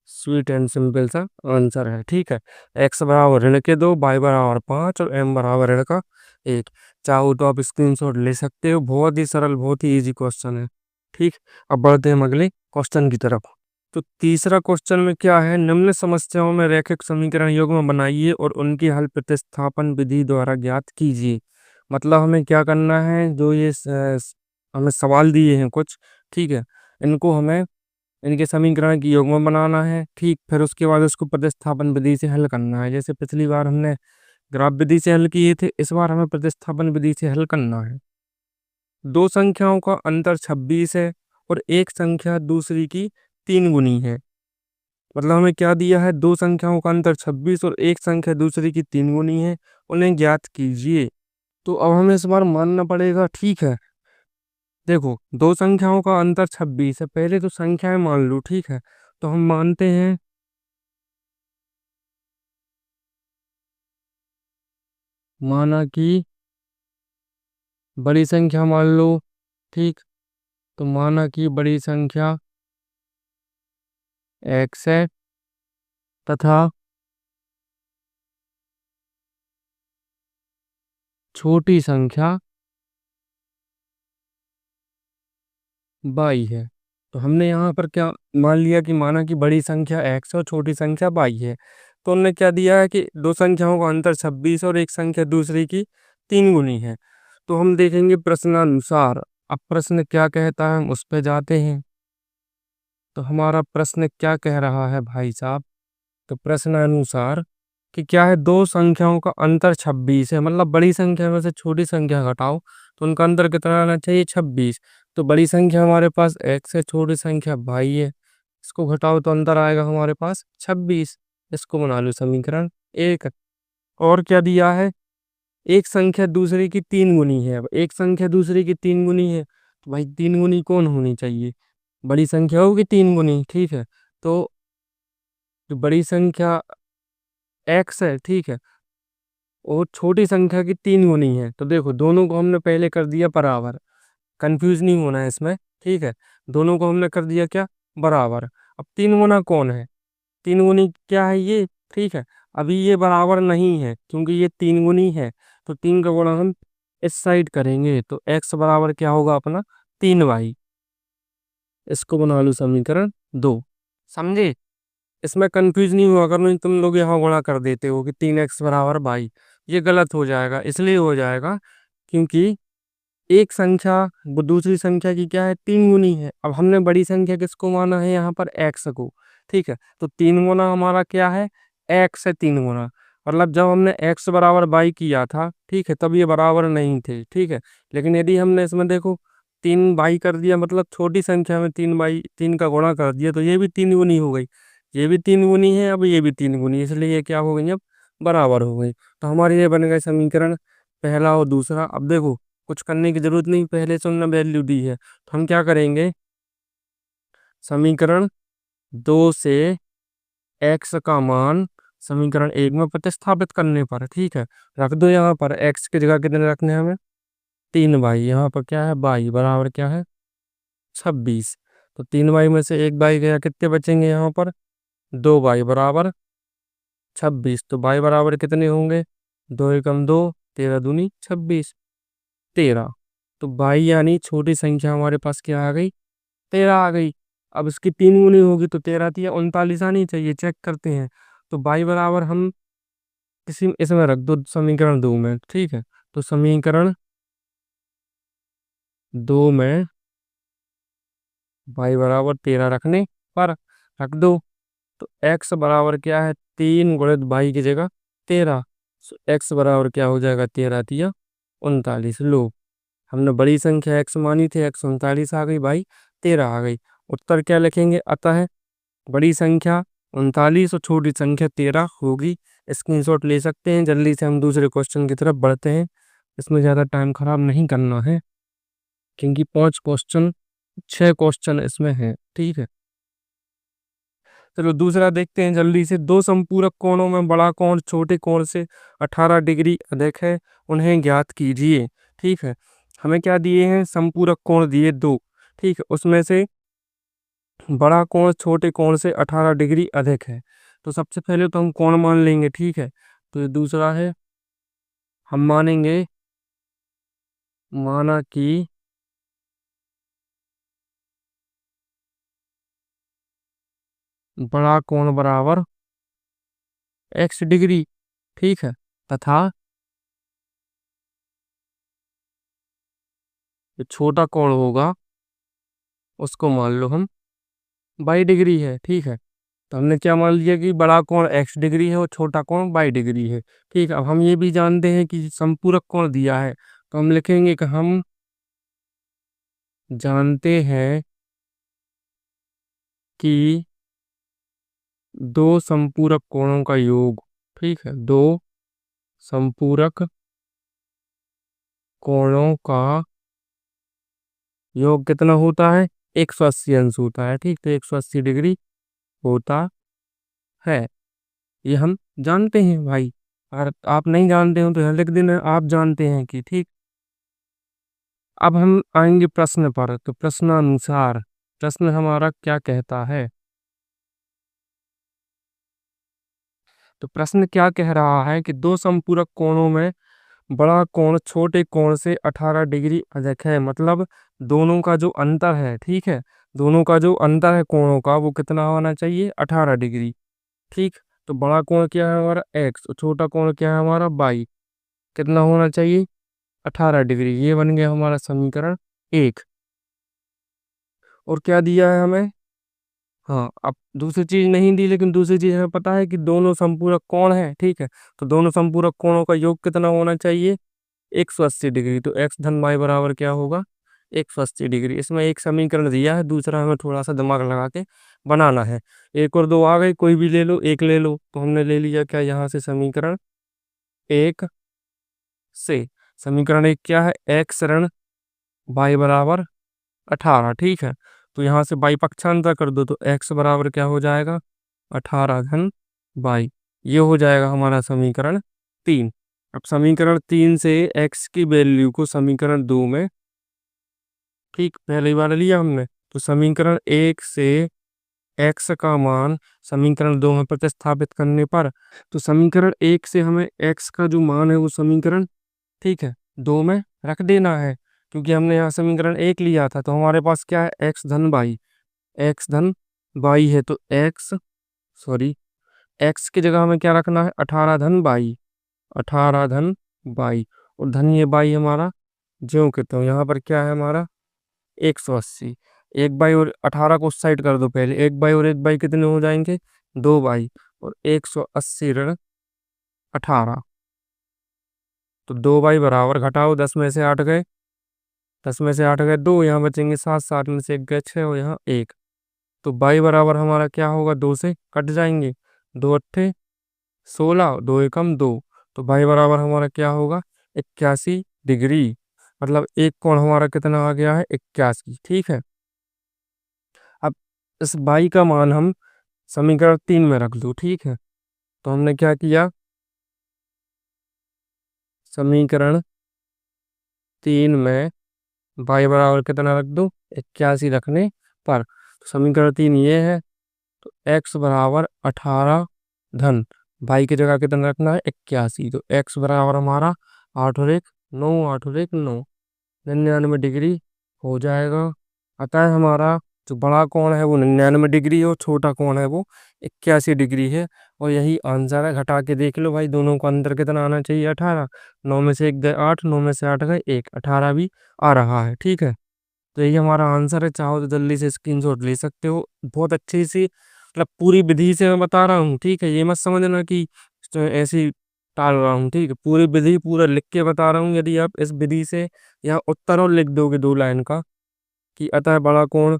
[SPEAKER 1] स्वीट एंड सिंपल सा आंसर है। ठीक है, x बराबर ऋण के 2, y बराबर 5 और m बराबर ऋण का 1। चाहो तो आप स्क्रीनशॉट ले सकते हो, बहुत ही सरल, बहुत ही इजी क्वेश्चन है। ठीक, अब बढ़ते हैं हम अगले क्वेश्चन की तरफ। तो तीसरा क्वेश्चन में क्या है, निम्न समस्याओं में रैखिक समीकरण युग्म बनाइए और उनकी हल प्रतिस्थापन विधि द्वारा ज्ञात कीजिए। मतलब हमें क्या करना है, जो ये हमें सवाल दिए हैं कुछ, ठीक है, इनको हमें इनके समीकरण की युग्म बनाना है। ठीक, फिर उसके बाद उसको प्रतिस्थापन विधि से हल करना है। जैसे पिछली बार हमने ग्राफ विधि से हल किए थे, इस बार हमें प्रतिस्थापन विधि से हल करना है। दो संख्याओं का अंतर 26 है और एक संख्या दूसरी की 3 गुनी है। मतलब हमें क्या दिया है, दो संख्याओं का अंतर 26 और एक संख्या दूसरी की 3 गुनी है, उन्हें ज्ञात कीजिए। तो अब हमें इस बार मानना पड़ेगा। ठीक है, देखो दो संख्याओं का अंतर 26 है, पहले तो संख्याएं मान लो। ठीक है, तो हम मानते हैं, माना कि बड़ी संख्या मान लो। ठीक, तो माना कि बड़ी संख्या x है तथा छोटी संख्या y है। तो हमने यहाँ पर क्या मान लिया कि माना कि बड़ी संख्या x और छोटी संख्या y है। तो हमने क्या दिया है कि दो संख्याओं का अंतर 26 और एक संख्या दूसरी की 3 गुनी है। तो हम देखेंगे प्रश्नानुसार, अब प्रश्न क्या कहता है हम उस पे जाते हैं। तो हमारा प्रश्न क्या कह रहा है भाई साहब, तो प्रश्न अनुसार कि क्या है, दो संख्याओं का अंतर 26 है, मतलब बड़ी संख्या में से छोटी संख्या घटाओ तो उनका अंतर कितना आना चाहिए, 26। तो बड़ी संख्या हमारे पास x है, छोटी संख्या y है, इसको घटाओ तो अंतर आएगा हमारे पास 26। इसको बना लो समीकरण 1। और क्या दिया है, एक संख्या दूसरे की 3 गुनी है। अब एक संख्या दूसरे की 3 गुनी है, तो भाई 3 गुनी कौन होनी चाहिए, बड़ी संख्या होगी 3 गुनी। ठीक है, तो जो बड़ी संख्या x है, ठीक है, और छोटी संख्या की 3 गुनी है, तो देखो दोनों को हमने पहले कर दिया बराबर, कंफ्यूज नहीं होना है इसमें। ठीक है, दोनों को हमने कर दिया क्या, बराबर। अब 3 गुना कौन है, 3 गुनी क्या है ये। ठीक है, अभी ये बराबर नहीं है क्योंकि ये 3 गुनी है, तो 3 का गुणा हम इस साइड करेंगे, तो x बराबर क्या होगा अपना, 3y। इसको बना लो समीकरण 2। समझे, इसमें कंफ्यूज नहीं हुआ करना, तुम लोग यहाँ गुणा कर देते हो कि 3x बराबर 22। ये गलत हो जाएगा, इसलिए हो जाएगा क्योंकि एक संख्या वो दूसरी संख्या की क्या है, 3 गुनी है। अब हमने बड़ी संख्या किसको माना है, यहाँ पर x को। ठीक है, तो 3 गुना हमारा क्या है, x है 3 गुना। मतलब जब हमने x बराबर 22 किया था, ठीक है, तब ये बराबर नहीं थे। ठीक है, लेकिन यदि हमने इसमें देखो 3 बाई कर दिया, मतलब छोटी संख्या में 3 का गुणा कर दिया, तो ये भी 3 गुनी हो गई, ये भी 3 गुनी है, अब ये भी 3 गुनी, इसलिए ये क्या हो गई, अब बराबर हो गई। तो हमारे ये बन गए समीकरण पहला और दूसरा। अब देखो कुछ करने की जरूरत नहीं, पहले से उन्होंने वैल्यू दी है, तो हम क्या करेंगे, समीकरण 2 से x का मान समीकरण 1 में प्रतिस्थापित करने पर, ठीक है, रख दो यहाँ पर। x की जगह कितने रखने हैं हमें, 3y। यहाँ पर क्या है, y बराबर क्या है, 26। तो 3y में से एक y गया, कितने बचेंगे यहाँ पर, 2y बराबर 26। तो y बराबर कितने होंगे, 2 एकम 2, 13 दूनी 26, 13। तो y यानी छोटी संख्या हमारे पास क्या आ गई, 13 आ गई। अब इसकी 3 गुनी होगी तो 13 आनी चाहिए, चेक करते हैं। तो बाई बराबर हम किसी इसमें रख दो, समीकरण 2 में, ठीक है। तो समीकरण 2 में बाई बराबर 13 रखने पर रख दो। तो x बराबर क्या है, 3 × बाई की जगह 13। x बराबर क्या हो जाएगा, 13 × 3 = 39। लो, हमने बड़ी संख्या x मानी थी, x 39 आ गई, बाई 13 आ गई। उत्तर क्या लिखेंगे, अतः बड़ी संख्या 39 और छोटी संख्या 13 होगी। स्क्रीनशॉट ले सकते हैं। जल्दी से हम दूसरे क्वेश्चन की तरफ बढ़ते हैं। इसमें ज़्यादा टाइम खराब नहीं करना है, क्योंकि 5 क्वेश्चन 6 क्वेश्चन इसमें है, ठीक है। चलो दूसरा देखते हैं जल्दी से। दो संपूरक कोणों में बड़ा कोण छोटे कोण से 18 डिग्री अधिक है, उन्हें ज्ञात कीजिए, ठीक है। हमें क्या दिए हैं, संपूरक कोण दिए दो, ठीक है। उसमें से बड़ा कोण छोटे कोण से 18 डिग्री अधिक है। तो सबसे पहले तो हम कोण मान लेंगे, ठीक है। तो ये दूसरा है, हम मानेंगे, माना कि बड़ा कोण बराबर x डिग्री, ठीक है, तथा जो छोटा कोण होगा उसको मान लो हम y डिग्री है, ठीक है। तो हमने क्या मान लिया कि बड़ा कोण x डिग्री है और छोटा कोण y डिग्री है, ठीक है। अब हम ये भी जानते हैं कि संपूरक कोण दिया है, तो हम लिखेंगे कि हम जानते हैं कि दो संपूरक कोणों का योग, ठीक है, दो संपूरक कोणों का योग कितना होता है, 180 अंश होता है, ठीक। तो 180 डिग्री होता है, ये हम जानते हैं भाई। अगर आप नहीं जानते हो तो यहाँ लिख देना, आप जानते हैं कि, ठीक। अब हम आएंगे प्रश्न पर। तो प्रश्नानुसार प्रश्न हमारा क्या कहता है, तो प्रश्न क्या कह रहा है कि दो संपूरक कोणों में बड़ा कोण छोटे कोण से 18 डिग्री अधिक है। मतलब दोनों का जो अंतर है, ठीक है, दोनों का जो अंतर है कोणों का, वो कितना होना चाहिए, 18 डिग्री, ठीक। तो बड़ा कोण क्या है हमारा x और छोटा कोण क्या है हमारा y, कितना होना चाहिए, 18 डिग्री। ये बन गया हमारा समीकरण 1। और क्या दिया है हमें, हाँ, अब दूसरी चीज नहीं दी, लेकिन दूसरी चीज हमें पता है कि दोनों संपूरक कोण है, ठीक है। तो दोनों संपूरक कोणों का योग कितना होना चाहिए, 180 डिग्री। तो x धन y बराबर क्या होगा, 180 डिग्री। इसमें एक समीकरण दिया है, दूसरा हमें थोड़ा सा दिमाग लगा के बनाना है। एक और दो आ गए, कोई भी ले लो, एक ले लो। तो हमने ले लिया क्या, यहाँ से समीकरण 1 से। समीकरण 1 क्या है, x ऋण y बराबर 18, ठीक है। तो यहाँ से y पक्षांतर कर दो, तो x बराबर क्या हो जाएगा, 18 घन y। ये हो जाएगा हमारा समीकरण 3। अब समीकरण 3 से x की वैल्यू को समीकरण 2 में, ठीक, पहले ही वाला लिया हमने। तो समीकरण 1 से x का मान समीकरण 2 में प्रतिस्थापित करने पर, तो समीकरण 1 से हमें x का जो मान है वो समीकरण, ठीक है, 2 में रख देना है। क्योंकि हमने यहाँ समीकरण 1 लिया था, तो हमारे पास क्या है, x धन y, x धन y है। तो x, सॉरी, x की जगह हमें क्या रखना है, 18 धन y, 18 धन y। और धन ये y हमारा ज्यों के त्यों, यहाँ पर क्या है हमारा 180। एक बाई और 18 को उस साइड कर दो पहले, एक बाई और एक बाई कितने हो जाएंगे, 2 बाई। और 180 ऋण 18, तो 2 बाई बराबर, घटाओ 10 में से 8 गए, 10 में से 8 गए 2, यहाँ बचेंगे 7, 7 में से 1 गए 6 और यहाँ 1। तो बाई बराबर हमारा क्या होगा, 2 से कट जाएंगे, 2 अट्ठे 16, 2 एकम 2। तो बाई बराबर हमारा क्या होगा, 81 डिग्री। मतलब एक कोण हमारा कितना आ गया है, 81, ठीक है। अब इस बाई का मान हम समीकरण 3 में रख दो, ठीक है। तो हमने क्या किया, समीकरण 3 में बाई बराबर कितना रख दो, 81 रखने पर। तो समीकरण 3 ये है। तो x बराबर 18 धन बाई की जगह कितना रखना है, 81। तो x बराबर हमारा 8 और 1 9, 8 और 1 9, 99 डिग्री हो जाएगा। अतः हमारा जो बड़ा कोण है वो 99 डिग्री है और छोटा कोण है वो 81 डिग्री है। और यही आंसर है। घटा के देख लो भाई, दोनों को अंतर कितना आना चाहिए? 18। 9 में से 1 गए 8, 9 में से 8 गए 1, 18 भी आ रहा है। ठीक है, तो यही हमारा आंसर है। चाहो तो जल्दी से स्क्रीनशॉट ले सकते हो। बहुत अच्छी सी मतलब पूरी विधि से मैं बता रहा हूँ। ठीक है, ये मत समझना कि तो ऐसे ही टाल रहा हूँ। ठीक है, पूरी विधि पूरा लिख के बता रहा हूँ। यदि आप इस विधि से यहाँ उत्तर और लिख दोगे 2 लाइन का कि अतः बड़ा कोण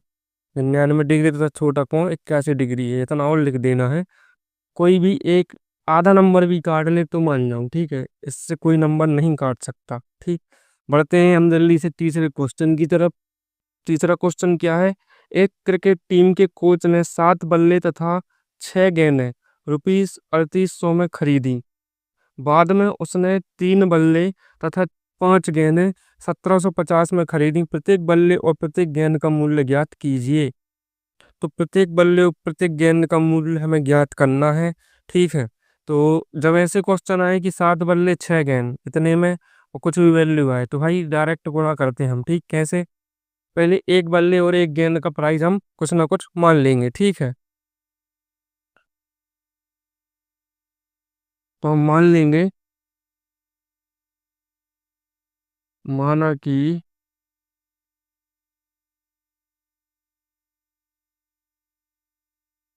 [SPEAKER 1] 99 डिग्री तथा छोटा कोण 81 डिग्री है, इतना और लिख देना है। कोई भी एक आधा नंबर भी काट ले तो मान जाऊं। ठीक है, इससे कोई नंबर नहीं काट सकता। ठीक, बढ़ते हैं हम जल्दी से तीसरे क्वेश्चन की तरफ। तीसरा क्वेश्चन क्या है? एक क्रिकेट टीम के कोच ने 7 बल्ले तथा 6 गेंदें रुपीस 3800 में खरीदी। बाद में उसने 3 बल्ले तथा 5 गेंदें 1750 में खरीदी। प्रत्येक बल्ले और प्रत्येक गेंद का मूल्य ज्ञात कीजिए। तो प्रत्येक बल्ले और प्रत्येक गेंद का मूल्य हमें ज्ञात करना है। ठीक है, तो जब ऐसे क्वेश्चन आए कि 7 बल्ले 6 गेंद इतने में और कुछ भी वैल्यू आए तो भाई डायरेक्ट गुणा करते हैं हम। ठीक, कैसे? पहले एक बल्ले और एक गेंद का प्राइस हम कुछ ना कुछ मान लेंगे। ठीक है, तो हम मान लेंगे, माना कि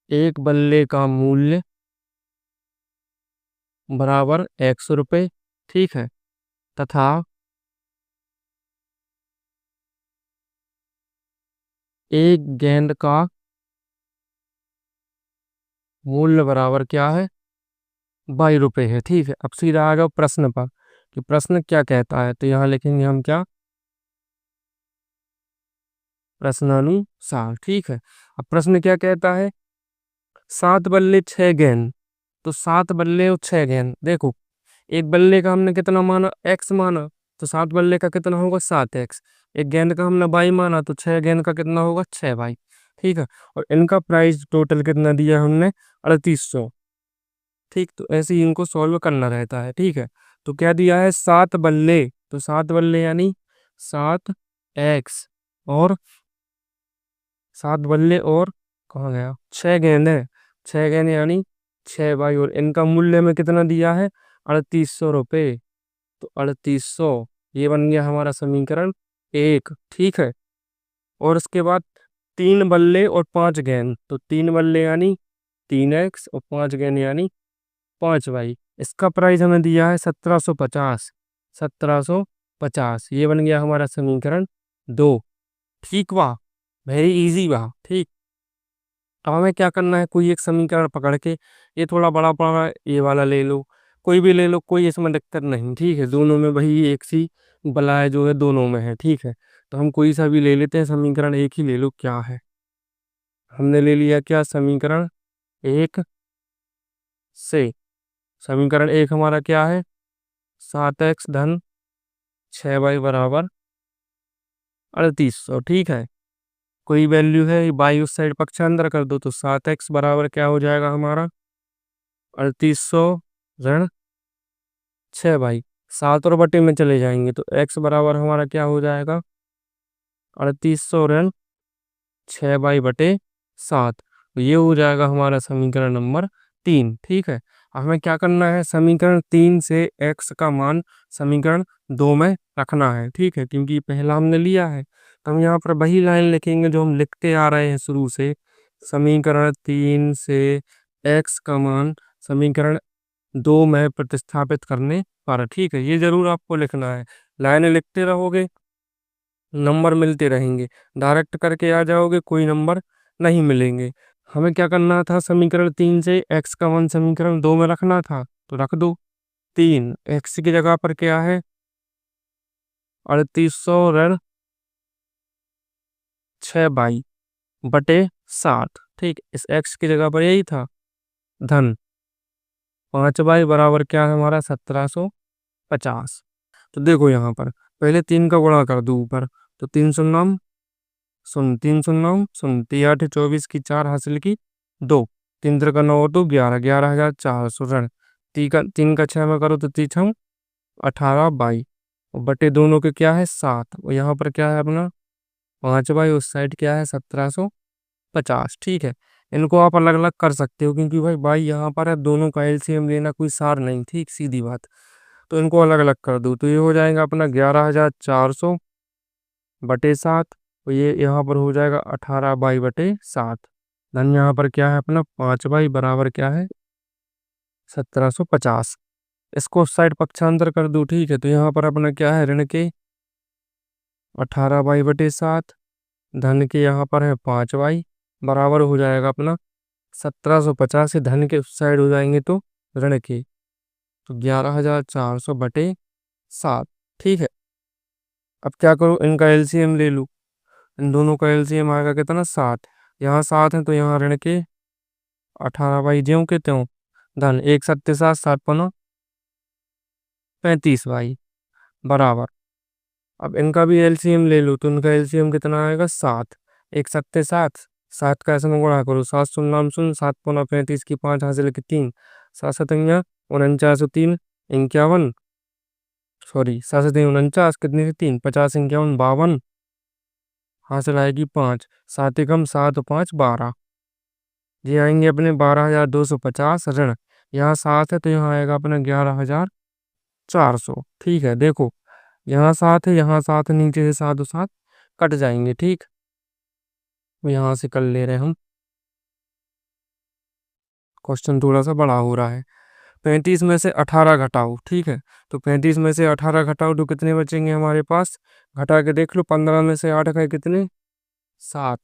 [SPEAKER 1] एक बल्ले का मूल्य बराबर 100 रुपये। ठीक है, तथा एक गेंद का मूल्य बराबर क्या है? 22 रुपये है। ठीक है, अब सीधा आ गया प्रश्न पर कि प्रश्न क्या कहता है। तो यहाँ लिखेंगे हम क्या? प्रश्नानुसार। ठीक है, अब प्रश्न क्या कहता है? 7 बल्ले 6 गेंद। तो 7 बल्ले और 6 गेंद, देखो एक बल्ले का हमने कितना माना? एक्स माना, तो 7 बल्ले का कितना होगा? 7x। एक गेंद का हमने बाई माना, तो 6 गेंद का कितना होगा? 6 बाई। ठीक है, और इनका प्राइस टोटल कितना दिया हमने? 3800। ठीक, तो ऐसे ही इनको सॉल्व करना रहता है। ठीक है, तो क्या दिया है? 7 बल्ले, तो 7 बल्ले यानी 7x, और 7 बल्ले और कहाँ गया? 6 गेंद है, 6 गेंद यानी 6 बाई, और इनका मूल्य में कितना दिया है? 3800 रुपये। तो 3800, ये बन गया हमारा समीकरण 1। ठीक है, और उसके बाद 3 बल्ले और 5 गेंद, तो 3 बल्ले यानी 3x और 5 गेंद यानी 5 बाई। इसका प्राइस हमें दिया है 1750। 1750, ये बन गया हमारा समीकरण 2। ठीक, वाह, वेरी इजी वाह। ठीक, अब हमें क्या करना है? कोई एक समीकरण पकड़ के, ये थोड़ा बड़ा पड़ा, ये वाला ले लो, कोई भी ले लो, कोई इसमें दिक्कत नहीं। ठीक है, दोनों में वही एक सी बलाय जो है दोनों में है। ठीक है, तो हम कोई सा भी ले लेते हैं, समीकरण एक ही ले लो। क्या है? हमने ले लिया क्या? समीकरण एक से। समीकरण एक हमारा क्या है? 7x धन 6 y बराबर 3800। ठीक है, कोई वैल्यू है बाई उस साइड पक्ष अंदर कर दो, तो 7x बराबर क्या हो जाएगा हमारा? 3800 ऋण 6 बाई। 7 और बटे में चले जाएंगे तो x बराबर हमारा क्या हो जाएगा? 3800 ऋण 6 बाई बटे 7। तो ये हो जाएगा हमारा समीकरण नंबर 3। ठीक है, अब हमें क्या करना है? समीकरण 3 से x का मान समीकरण 2 में रखना है। ठीक है, क्योंकि पहला हमने लिया है, तो हम यहाँ पर वही लाइन लिखेंगे जो हम लिखते आ रहे हैं शुरू से। समीकरण 3 से x का मान समीकरण 2 में प्रतिस्थापित करने पर। ठीक है, ये जरूर आपको लिखना है। लाइन लिखते रहोगे, नंबर मिलते रहेंगे। डायरेक्ट करके आ जाओगे, कोई नंबर नहीं मिलेंगे। हमें क्या करना था? समीकरण 3 से x का मान समीकरण 2 में रखना था, तो रख दो। 3x की जगह पर क्या है? 3800 ऋण 6 बाई बटे 7। ठीक, इस x की जगह पर यही था, धन 5 बाई बराबर क्या है हमारा? 1750। तो देखो यहाँ पर पहले 3 का गुणा कर दो ऊपर, तो 3 शून्यम शून्य, 3 शून्यम शून्य, 3 8 24 की 4 हासिल की 2, 3 3 का 9 2 11, 11,400 ऋण 3 का 6 में करो तो 3 18 बाई, और बटे दोनों के क्या है? 7, और यहाँ पर क्या है अपना 5 बाई उस साइड क्या है 1750। ठीक है, इनको आप अलग अलग कर सकते हो क्योंकि भाई भाई यहाँ पर है, दोनों का एलसीएम लेना कोई सार नहीं, ठीक सीधी बात। तो इनको अलग अलग कर दो तो ये हो जाएगा अपना 11,400 बटे 7। तो ये यहाँ पर हो जाएगा 18 बाई बटे 7। धन यहाँ पर क्या है अपना 5 बाई बराबर क्या है 1750। इसको उस साइड पक्षांतर कर दो, ठीक है। तो यहाँ पर अपना क्या है ऋण के 18 बाई बटे 7, धन के यहाँ पर है 5 बाई बराबर हो जाएगा अपना 1750 से धन के उस साइड हो जाएंगे तो ऋण के, तो 11,400 बटे 7। ठीक है, अब क्या करो इनका एलसीएम ले लो। इन दोनों का एलसीएम आएगा कितना 7। यहाँ 7 है तो यहाँ ऋण के 18 बाई ज्यों के त्यों, धन 1 7 7 7 पना 35 बाई बराबर। अब इनका भी एलसीएम ले लो तो इनका एलसीएम कितना आएगा 7। 1 7 7, 7 का ऐसे में गुणा करो, 7 शून्य नाम शून्य, 7 पौना 35 की 5 हासिल की 3, 7 7 49 51, सॉरी 7 7 49 कितनी से 3 50 51 52, हासिल आएगी 5, 7 एकम 7 5 12। ये आएंगे अपने 12,250 ऋण। यहाँ 7 है तो यहाँ आएगा अपना 11,400। ठीक है, देखो यहाँ 7 है, यहाँ 7 है, नीचे से 7 और 7 कट जाएंगे। ठीक, तो यहाँ से कर ले रहे हम, क्वेश्चन थोड़ा सा बड़ा हो रहा है। 35 में से 18 घटाओ, ठीक है। तो 35 में से 18 घटाओ तो कितने बचेंगे हमारे पास, घटा के देख लो। 15 में से 8 गए कितने 7।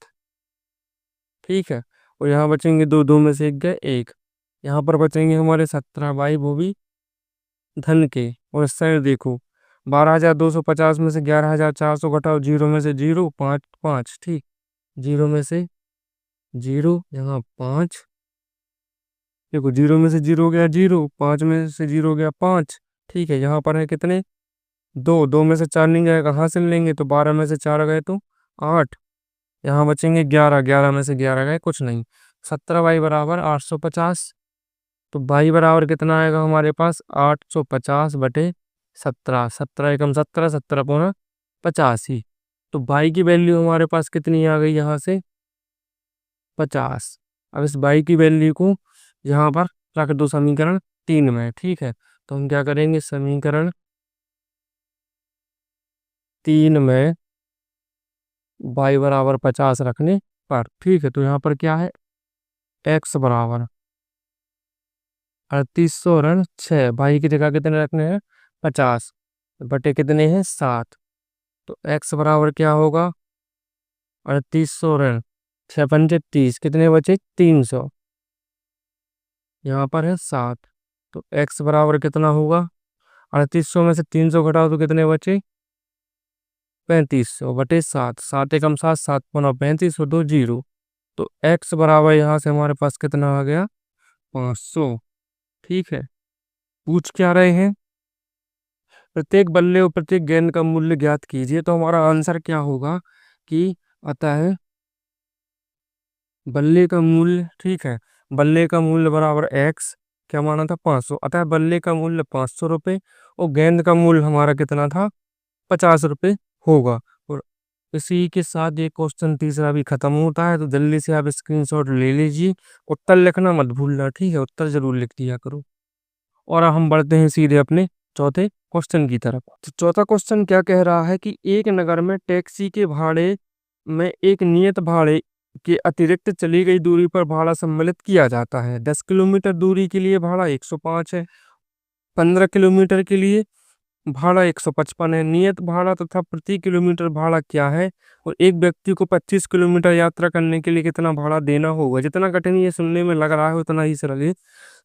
[SPEAKER 1] ठीक है, और यहाँ बचेंगे 2, 2 में से 1 गए 1। यहाँ पर बचेंगे हमारे 17 बाई वो भी धन के। और इस साइड देखो 12,250 में से 11,400 घटाओ, 0 में से 0 5 5। ठीक, 0 में से 0 यहाँ 5, देखो 0 में से 0 गया 0, 5 में से 0 गया 5। ठीक है, यहाँ पर है कितने 2, 2 में से 4 नहीं जाएगा, कहाँ से लेंगे, तो 12 में से 4 गए तो 8। यहाँ बचेंगे 11, 11 में से 11 गए कुछ नहीं। 17 बाई बराबर 850। तो बाई बराबर कितना आएगा हमारे पास 850 बटे 17, 17 एकम 17, 17 पौना 85। तो बाई की वैल्यू हमारे पास कितनी आ गई यहाँ से 50। अब इस बाई की वैल्यू को यहाँ पर रख दो समीकरण 3 में। ठीक है, तो हम क्या करेंगे समीकरण 3 में बाई बराबर 50 रखने पर, ठीक है, तो यहाँ पर क्या है एक्स बराबर 3800 ऋण 6, बाई की जगह कितने रखने हैं 50 बटे कितने हैं 7। तो एक्स बराबर क्या होगा 3800 ऋण 6 पंजे 30, कितने बचे 300, यहाँ पर है 7। तो एक्स बराबर कितना होगा 3800 में से 300 घटाओ तो कितने बचे 3500 बटे 7, 7 एकम 7, 7 पौना 35 और 2 0। तो एक्स बराबर यहाँ से हमारे पास कितना आ गया 500। ठीक है, पूछ क्या रहे हैं प्रत्येक बल्ले और प्रत्येक गेंद का मूल्य ज्ञात कीजिए। तो हमारा आंसर क्या होगा कि आता है बल्ले का मूल्य, ठीक है, बल्ले का मूल्य बराबर एक्स, क्या माना था 500, अतः बल्ले का मूल्य 500 रुपये और गेंद का मूल्य हमारा कितना था 50 रुपये होगा। और इसी के साथ ये क्वेश्चन तीसरा भी खत्म होता है। तो जल्दी से आप स्क्रीनशॉट ले लीजिए, उत्तर लिखना मत भूलना, ठीक है, उत्तर जरूर लिख दिया करो। और अब हम बढ़ते हैं सीधे अपने चौथे क्वेश्चन की तरफ। तो चौथा क्वेश्चन क्या कह रहा है कि एक नगर में टैक्सी के भाड़े में एक नियत भाड़े के अतिरिक्त चली गई दूरी पर भाड़ा सम्मिलित किया जाता है। 10 किलोमीटर दूरी के लिए भाड़ा 105 है, 15 किलोमीटर के लिए भाड़ा 155 है। नियत भाड़ा तथा प्रति किलोमीटर भाड़ा क्या है और एक व्यक्ति को 25 किलोमीटर यात्रा करने के लिए कितना भाड़ा देना होगा। जितना कठिन ये सुनने में लग रहा है उतना ही सरल ये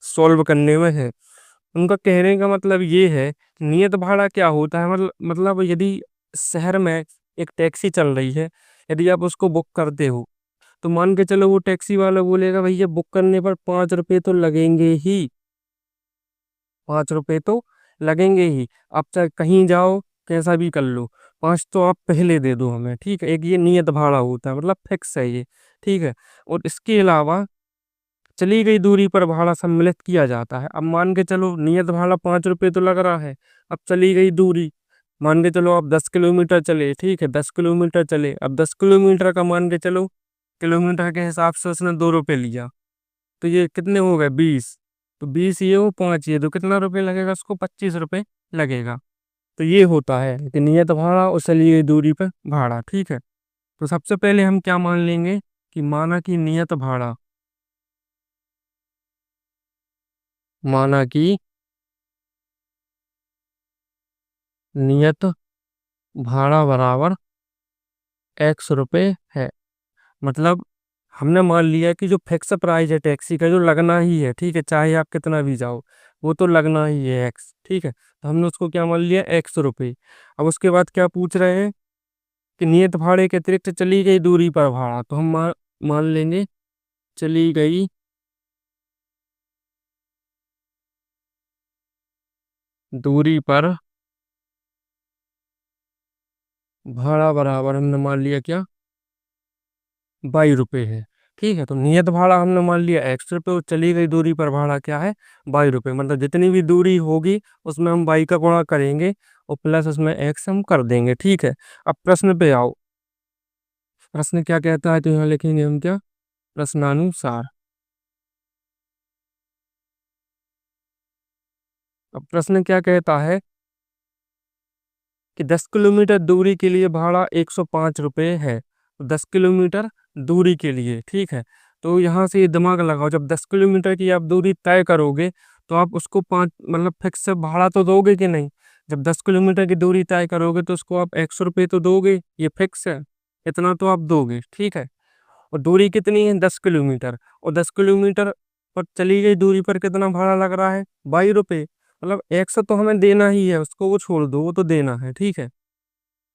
[SPEAKER 1] सॉल्व करने में है। उनका कहने का मतलब ये है नियत भाड़ा क्या होता है, मतलब यदि शहर में एक टैक्सी चल रही है, यदि आप उसको बुक करते हो तो मान के चलो वो टैक्सी वाला बोलेगा भैया बुक करने पर 5 रुपये तो लगेंगे ही, 5 रुपये तो लगेंगे ही। आप चाहे कहीं जाओ कैसा भी कर लो, 5 तो आप पहले दे दो हमें। ठीक है, एक ये नियत भाड़ा होता है, मतलब फिक्स है ये। ठीक है, और इसके अलावा चली गई दूरी पर भाड़ा सम्मिलित किया जाता है। अब मान के चलो नियत भाड़ा 5 रुपये तो लग रहा है, अब चली गई दूरी मान के चलो आप 10 किलोमीटर चले, ठीक है, 10 किलोमीटर चले। अब 10 किलोमीटर का मान के चलो, किलोमीटर के हिसाब से उसने 2 रुपये लिया, तो ये कितने हो गए? 20। तो 20 ये हो, 5 ये, तो कितना रुपये लगेगा उसको? 25 रुपये लगेगा। तो ये होता है कि नियत भाड़ा और चली गई दूरी पर भाड़ा, ठीक है। तो सबसे पहले हम क्या मान लेंगे कि माना कि नियत भाड़ा, माना कि नियत भाड़ा बराबर x रुपए है। मतलब हमने मान लिया कि जो फिक्स प्राइस है टैक्सी का, जो लगना ही है, ठीक है, चाहे आप कितना भी जाओ, वो तो लगना ही है x, ठीक है। तो हमने उसको क्या मान लिया? x रुपए। अब उसके बाद क्या पूछ रहे हैं कि नियत भाड़े के अतिरिक्त चली गई दूरी पर भाड़ा, तो हम मान लेंगे चली गई दूरी पर भाड़ा बराबर हमने मान लिया क्या? 22 रुपये है, ठीक है। तो नियत भाड़ा हमने मान लिया x रुपये और चली गई दूरी पर भाड़ा क्या है? 22 रुपये। मतलब जितनी भी दूरी होगी उसमें हम 22 का गुणा करेंगे और प्लस उसमें x हम कर देंगे, ठीक है। अब प्रश्न पे आओ, प्रश्न क्या कहता है? तो यहाँ लिखेंगे हम क्या? प्रश्नानुसार। अब प्रश्न क्या कहता है कि 10 किलोमीटर दूरी के लिए भाड़ा 105 रुपये है। 10 किलोमीटर दूरी के लिए, ठीक है। तो यहाँ से ये दिमाग लगाओ, जब 10 किलोमीटर की आप दूरी तय करोगे तो आप उसको पाँच मतलब फिक्स से भाड़ा तो दोगे कि नहीं? जब 10 किलोमीटर की दूरी तय करोगे तो उसको आप 100 रुपये तो दोगे, ये फिक्स है, इतना तो आप दोगे, ठीक है। और दूरी कितनी है? 10 किलोमीटर। और 10 किलोमीटर पर चली गई दूरी पर कितना भाड़ा लग रहा है? 22 रुपये। मतलब 100 तो हमें देना ही है उसको, वो छोड़ दो, वो तो देना है, ठीक है।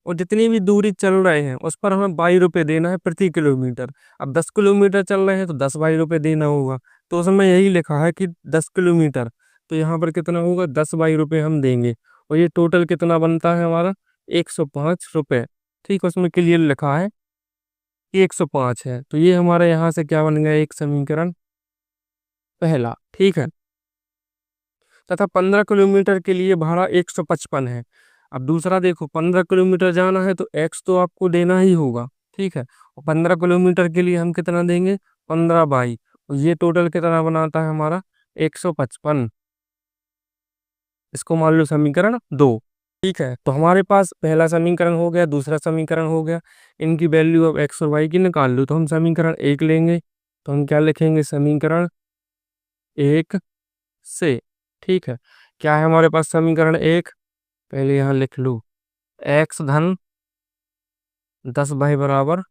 [SPEAKER 1] और जितनी भी दूरी चल रहे हैं उस पर हमें 22 रुपये देना है प्रति किलोमीटर। अब 10 किलोमीटर चल रहे हैं तो 10 22 रुपये देना होगा। तो उसमें यही लिखा है कि 10 किलोमीटर, तो यहाँ पर कितना होगा? 10 22 रुपये हम देंगे। और ये टोटल कितना बनता है हमारा? 105 रुपये, ठीक है। उसमें क्लियर लिखा है कि 105 है। तो ये हमारे यहाँ से क्या बन गया? एक समीकरण पहला, ठीक है। तथा 15 किलोमीटर के लिए भाड़ा 155 है। अब दूसरा देखो, 15 किलोमीटर जाना है तो एक्स तो आपको देना ही होगा, ठीक है। और 15 किलोमीटर के लिए हम कितना देंगे? 15 बाई, और ये टोटल कितना बनाता है हमारा? 155। इसको मान लो समीकरण 2, ठीक है। तो हमारे पास पहला समीकरण हो गया, दूसरा समीकरण हो गया। इनकी वैल्यू अब एक्स और वाई की निकाल लो। तो हम समीकरण 1 लेंगे, तो हम क्या लिखेंगे? समीकरण 1 से, ठीक है। क्या है हमारे पास समीकरण 1? पहले यहाँ लिख लो, एक्स धन 10 बाई बराबर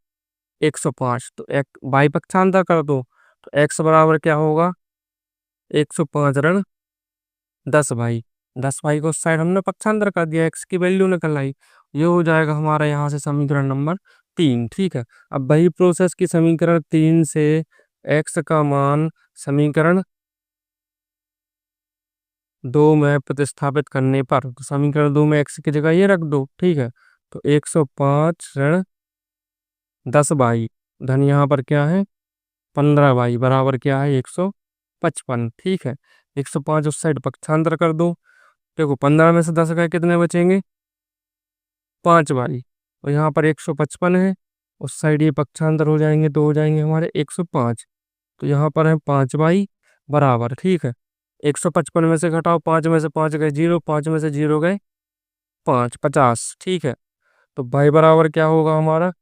[SPEAKER 1] 105। तो एक बाई पक्षांतर कर दो, तो एक्स बराबर क्या होगा? 105 ऋण 10 बाई। 10 बाई को उस साइड हमने पक्षांतर कर दिया, एक्स की वैल्यू निकल आई। ये हो जाएगा हमारा यहाँ से समीकरण नंबर 3, ठीक है। अब वही प्रोसेस की समीकरण 3 से एक्स का मान समीकरण 2 में प्रतिस्थापित करने पर, तो समीकरण 2 में एक्स की जगह ये रख दो, ठीक है। तो 105 ऋण 10 बाई धन यहाँ पर क्या है? 15 बाई बराबर क्या है? 155, ठीक है। 105 उस साइड पक्षांतर कर दो। देखो 15 में से 10 गए, कितने बचेंगे? 5 बाई। और यहाँ पर 155 है, उस साइड ये पक्षांतर हो जाएंगे तो हो जाएंगे हमारे 105। तो यहाँ पर है 5 बाई बराबर, ठीक है। 155 में से घटाओ, 5 में से 5 गए 0, 5 में से 0 गए 5, 50, ठीक है। तो बाई बराबर क्या होगा हमारा?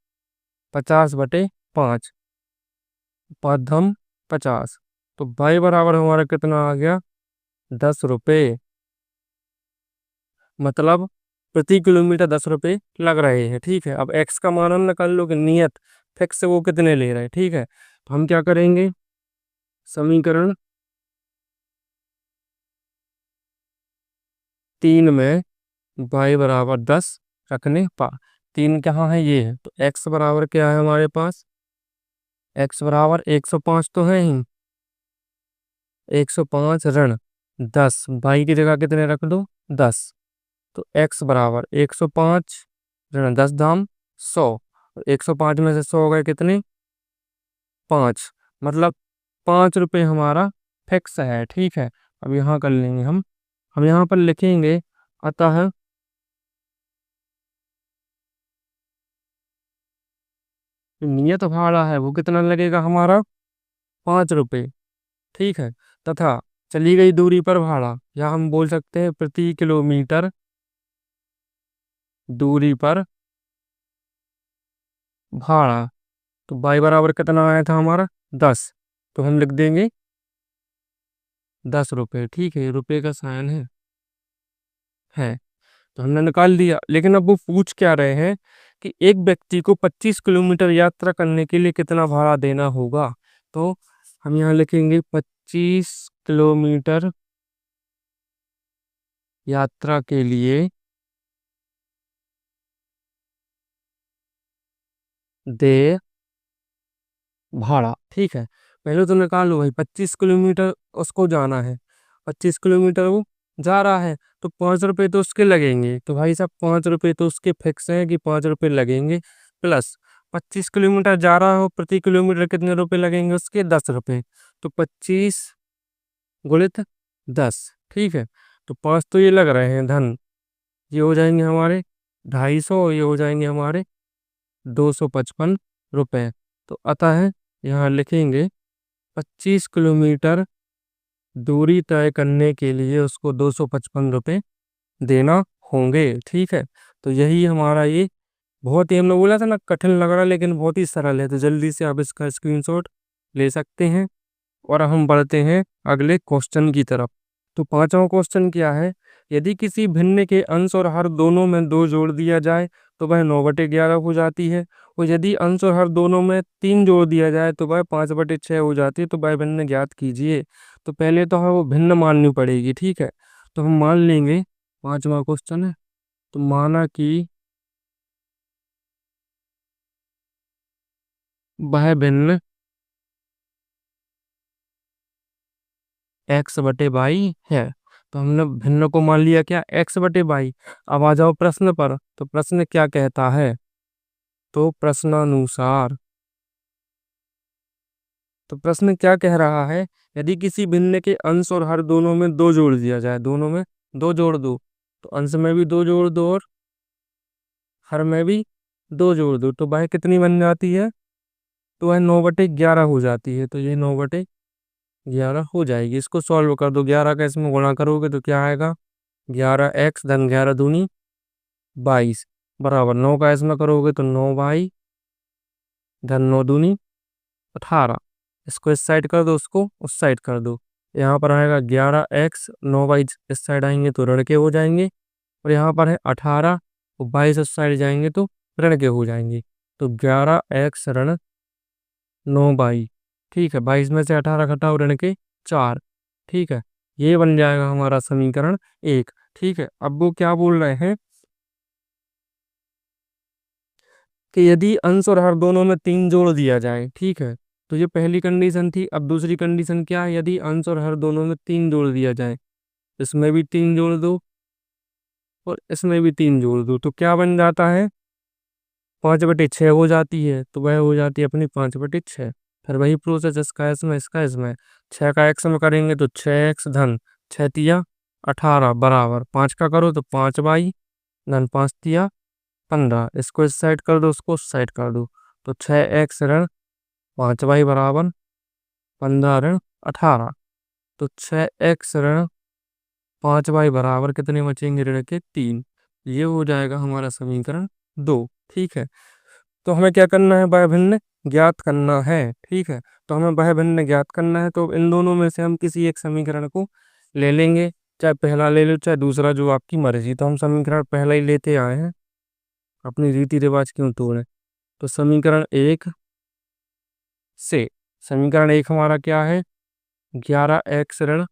[SPEAKER 1] 50/5, 5 धम 50। तो बाई बराबर हमारा कितना आ गया? 10 रुपये। मतलब प्रति किलोमीटर 10 रुपये लग रहे हैं, ठीक है। अब एक्स का मान हम निकाल लो कि नियत फिक्स से वो कितने ले रहे हैं, ठीक है। तो हम क्या करेंगे? समीकरण 3 में बाई बराबर 10 रखने पर, 3 कहाँ है? ये है। तो एक्स बराबर क्या है हमारे पास? एक्स बराबर 105 तो है ही, 105 ऋण 10 बाई की जगह कितने रख दो? 10। तो x बराबर 105 ऋण 10 धाम 100। 105 में से 100 गए कितने? 5। मतलब 5 रुपये हमारा फिक्स है, ठीक है। अब यहाँ कर लेंगे हम यहाँ पर लिखेंगे, अतः नियत भाड़ा है वो कितना लगेगा हमारा, 5 रुपये। ठीक है। तथा चली गई दूरी पर भाड़ा, या हम बोल सकते हैं प्रति किलोमीटर दूरी पर भाड़ा। तो बाई बराबर कितना आया था हमारा, 10। तो हम लिख देंगे 10 रुपये। ठीक है, ये रुपये का साइन है। तो हमने निकाल दिया। लेकिन अब वो पूछ क्या रहे हैं कि एक व्यक्ति को 25 किलोमीटर यात्रा करने के लिए कितना भाड़ा देना होगा। तो हम यहाँ लिखेंगे 25 किलोमीटर यात्रा के लिए दे भाड़ा। ठीक है, पहले तो निकालो भाई, 25 किलोमीटर उसको जाना है, 25 किलोमीटर वो जा रहा है, तो 5 रुपये तो उसके लगेंगे। तो भाई साहब 5 रुपये तो उसके फिक्स हैं कि 5 रुपये लगेंगे। प्लस 25 किलोमीटर जा रहा हो, प्रति किलोमीटर कितने रुपए लगेंगे उसके, 10 रुपये। तो 25 गुणित 10। ठीक है, तो 5 तो ये लग रहे हैं धन, ये हो जाएंगे हमारे 250, ये हो जाएंगे हमारे 255 रुपये। तो अतः यहाँ लिखेंगे 25 किलोमीटर दूरी तय करने के लिए उसको 255 रुपये देना होंगे। ठीक है, तो यही हमारा ये, बहुत ही, हमने बोला था ना कठिन लग रहा है, लेकिन बहुत ही सरल है। तो जल्दी से आप इसका स्क्रीनशॉट ले सकते हैं। और हम बढ़ते हैं अगले क्वेश्चन की तरफ। तो पांचवा क्वेश्चन क्या है, यदि किसी भिन्न के अंश और हर दोनों में 2 जोड़ दिया जाए तो वह 9/11 हो जाती है। और यदि अंश और हर दोनों में 3 जोड़ दिया जाए तो वह 5/6 हो जाती है। तो वह भिन्न ज्ञात कीजिए। तो पहले तो हमें वो भिन्न माननी पड़ेगी। ठीक है, तो हम मान लेंगे, पांचवा क्वेश्चन है, तो माना कि वह भिन्न x/22 है। तो हमने भिन्न को मान लिया क्या, x/22। अब आ जाओ प्रश्न पर। तो प्रश्न क्या कहता है, तो प्रश्नानुसार, तो प्रश्न क्या कह रहा है, यदि किसी भिन्न के अंश और हर दोनों में 2 जोड़ दिया जाए, दोनों में 2 जोड़ दो, तो अंश में भी 2 जोड़ दो और हर में भी 2 जोड़ दो, तो वह कितनी बन जाती है, तो वह 9/11 हो जाती है। तो ये 9/11 हो जाएगी। इसको सॉल्व कर दो, 11 का इसमें गुणा करोगे तो क्या आएगा, 11x धन 11 दूनी 22 बराबर 9 का इसमें करोगे तो 9y धन 9 दूनी 18। इसको इस साइड कर दो, उसको उस साइड कर दो। यहाँ पर आएगा 11x, 9y इस साइड आएंगे तो ऋण के हो जाएंगे। और यहाँ पर है 18 और 22 इस साइड जाएंगे तो ऋण के हो जाएंगे। तो 11x ऋण 9y। ठीक है, 22 में से 18 घटाओ, ऋण के 4। ठीक है, ये बन जाएगा हमारा समीकरण 1। ठीक है, अब वो क्या बोल रहे हैं कि यदि अंश और हर दोनों में 3 जोड़ दिया जाए। ठीक है, तो ये पहली कंडीशन थी। अब दूसरी कंडीशन क्या है, यदि अंश और हर दोनों में 3 जोड़ दिया जाए, इसमें भी 3 जोड़ दो और इसमें भी 3 जोड़ दो, तो क्या बन जाता है, 5/6 हो जाती है। तो वह हो जाती है अपनी 5/6। फिर वही प्रोसेस, इसका इसमें, इसका इसमें, 6 का x में करेंगे तो 6x धन 6 × 18 बराबर 5 का करो तो 5y धन 5 × 15। इसको इस साइड कर दो, उसको उस साइड कर दो, तो 6x ऋण 5y बराबर 15 ऋण 18। तो 6x ऋण 5y बराबर कितने बचेंगे, ऋण के 3। ये हो जाएगा हमारा समीकरण 2। ठीक है, तो हमें क्या करना है, वह भिन्न ज्ञात करना है। ठीक है, तो हमें वह भिन्न ज्ञात करना है। तो इन दोनों में से हम किसी एक समीकरण को ले लेंगे, चाहे पहला ले लो चाहे दूसरा, जो आपकी मर्जी। तो हम समीकरण पहला ही लेते आए हैं, अपनी रीति रिवाज क्यों तोड़े। तो समीकरण 1 से, समीकरण 1 हमारा क्या है, 11x ऋण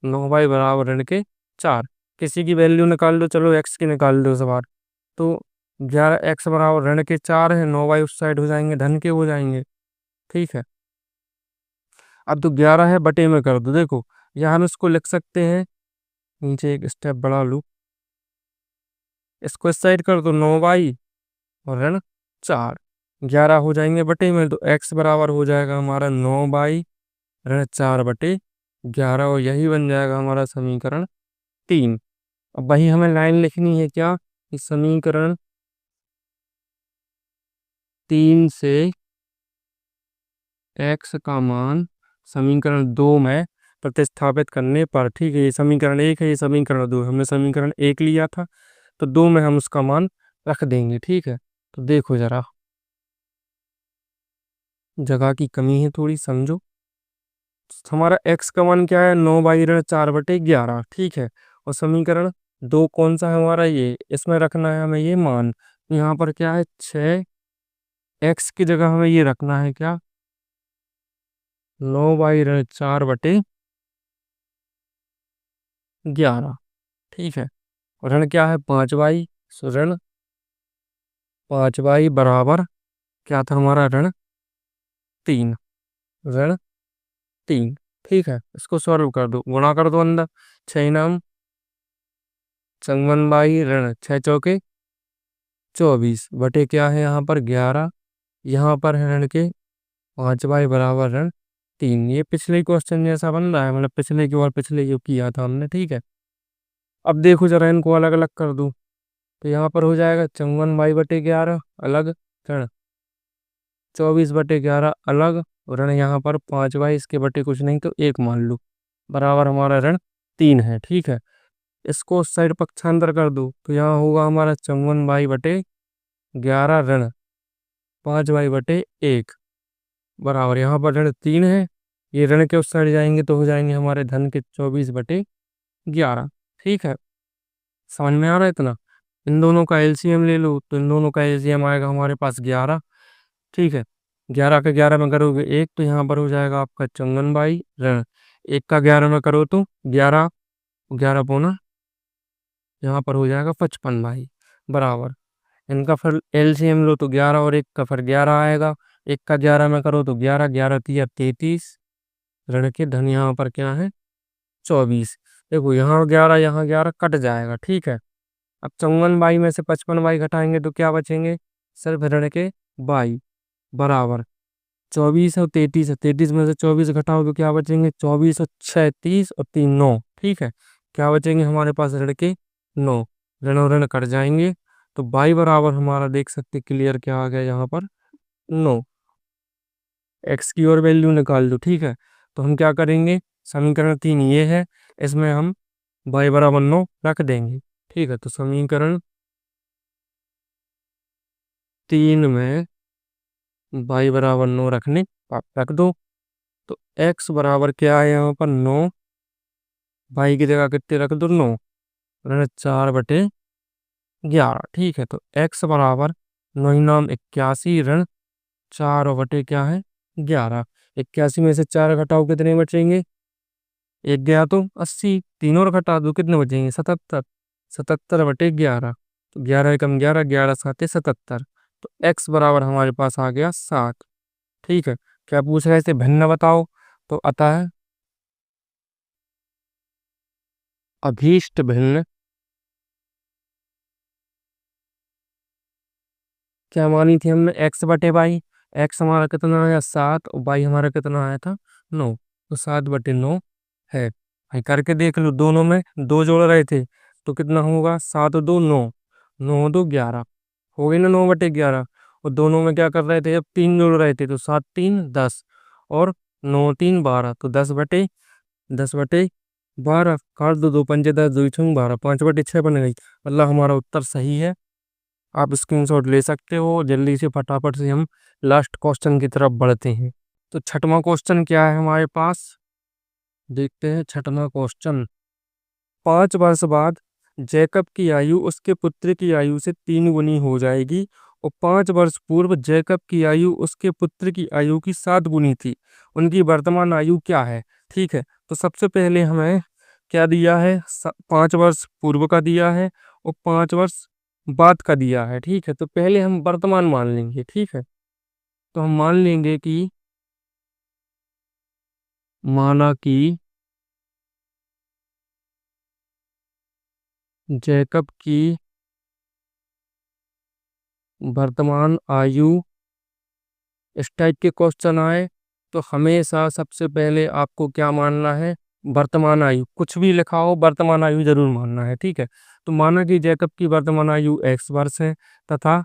[SPEAKER 1] 9y बराबर ऋण के 4। किसी की वैल्यू निकाल लो, चलो x की निकाल लो इस बार। तो 11x बराबर ऋण के 4 है, 9y उस साइड हो जाएंगे, धन के हो जाएंगे। ठीक है, अब तो 11 है, बटे में कर दो। देखो यहाँ हम इसको लिख सकते हैं, नीचे एक स्टेप बढ़ा लूँ, इसको इस साइड कर दो, 9y और ऋण 4, 11 हो जाएंगे बटे में, तो x बराबर हो जाएगा हमारा 9y ऋण 4/11, और यही बन जाएगा हमारा समीकरण 3। अब वही हमें लाइन लिखनी है क्या, कि समीकरण 3 से x का मान समीकरण 2 में प्रतिस्थापित करने पर, ठीक है, ये समीकरण 1 है, ये समीकरण 2 है। हमने समीकरण 1 लिया था, तो 2 में हम उसका मान रख देंगे, ठीक है। तो देखो जरा, जगह की कमी है थोड़ी, समझो। हमारा x का मान क्या है, 9/4/11, ठीक है। और समीकरण 2 कौन सा है हमारा, ये, इसमें रखना है हमें ये मान। तो यहाँ पर क्या है, 6x की जगह हमें ये रखना है क्या, 9/4/11, ठीक है। और ऋण क्या है, 5y, सो ऋण 5y बराबर क्या था हमारा, ऋण 3, ऋण 3, ठीक है। इसको सॉल्व कर दो, गुणा कर दो अंदर, 6 51 ऋण 6 चौके 24 बटे क्या है यहाँ पर 11, यहाँ पर है ऋण के 5y बराबर ऋण 3। ये पिछले क्वेश्चन जैसा बन रहा है, मतलब पिछले की बार पिछले जो किया था हमने, ठीक है। अब देखो जरा, इनको अलग अलग कर दूं, तो यहाँ पर हो जाएगा 54y/11 अलग, ऋण 24/11 अलग, ऋण यहाँ पर 5y, इसके बटे कुछ नहीं तो 1 मान लो, बराबर हमारा ऋण 3 है, ठीक है। इसको उस साइड पक्षांतर कर दो, तो यहाँ होगा हमारा 54y/11 ऋण 5y/1 बराबर, यहाँ पर ऋण 3 है, ये ऋण के उस साइड जाएंगे तो हो जाएंगे हमारे धन के 24/11, ठीक है। समझ में आ रहा है इतना। इन दोनों का एलसीएम ले लो, तो इन दोनों का एलसीएम आएगा हमारे पास 11, ठीक है। 11 का 11 में करोगे 1, तो यहाँ पर हो जाएगा आपका 54 ऋण 1 का 11 में करो तो 11, 11 पोना, यहाँ पर हो जाएगा 55 बराबर। इनका फिर एलसीएम लो तो 11 और 1 का फिर 11 आएगा, 1 का 11 में करो तो 11, 11 तिया 33, ऋण के धन यहाँ पर क्या है 24। देखो यहाँ 11 यहाँ 11 कट जाएगा, ठीक है। अब 54 में से 55 घटाएंगे तो क्या बचेंगे, सिर्फ ऋण के 22 बराबर 24 और 33 है, 33 में से 24 घटाओ तो क्या बचेंगे 24 और 6 30 और 3 9, ठीक है। क्या बचेंगे हमारे पास ऋण के 9, ऋण और ऋण कट जाएंगे, तो 22 बराबर हमारा देख सकते क्लियर क्या आ गया यहाँ पर 9। एक्स की और वैल्यू निकाल दो, ठीक है। तो हम क्या करेंगे, समीकरण 3 ये है, इसमें हम y बराबर 9 रख देंगे, ठीक है। तो समीकरण 3 में y बराबर 9 रख दो, तो x बराबर क्या है यहाँ पर 9, y की जगह कितने रख दो 9, ऋण 4/11, ठीक है। तो x बराबर 9 नाम 81, ऋण 4/, क्या है 11, 81 में से 4 घटाओ कितने बचेंगे, एक गया तो 80, तीन और घटा दो कितने बचेंगे 77, 77/11, तो 11 एकम 11, 11 साते 77, तो x बराबर हमारे पास आ गया 7, ठीक है। क्या पूछ रहे थे, भिन्न बताओ, तो अतः अभीष्ट भिन्न क्या मानी थी हमने, x/y, x हमारा कितना आया 7 और y हमारा कितना आया था 9, तो 7/9 है। भाई करके देख लो, दोनों में दो जोड़ रहे थे तो कितना होगा, 7 और 2 9, 9 और 2 11, हो गई ना 9/11। और दोनों में क्या कर रहे थे, जब 3 जोड़ रहे थे तो 7 3 10 और 9 3 12, तो 10/12 काट दो, 2 पंजे 10, 2 6 12, 5/6 बन गई, मतलब हमारा उत्तर सही है। आप स्क्रीनशॉट ले सकते हो। जल्दी से फटाफट से हम लास्ट क्वेश्चन की तरफ बढ़ते हैं। तो छठवां क्वेश्चन क्या है हमारे पास, देखते हैं छठवां क्वेश्चन। 5 वर्ष बाद जैकब की आयु उसके पुत्र की आयु से 3 गुनी हो जाएगी और 5 वर्ष पूर्व जैकब की आयु उसके पुत्र की आयु की 7 गुनी थी। उनकी वर्तमान आयु क्या है, ठीक है। तो सबसे पहले हमें क्या दिया है, 5 वर्ष पूर्व का दिया है और 5 वर्ष बाद का दिया है, ठीक है। तो पहले हम वर्तमान मान लेंगे, ठीक है। तो हम मान लेंगे कि माना कि जैकब की वर्तमान आयु, इस टाइप के क्वेश्चन आए तो हमेशा सबसे पहले आपको क्या मानना है, वर्तमान आयु, कुछ भी लिखा हो वर्तमान आयु जरूर मानना है, ठीक है। तो माना कि जैकब की वर्तमान आयु x वर्ष है तथा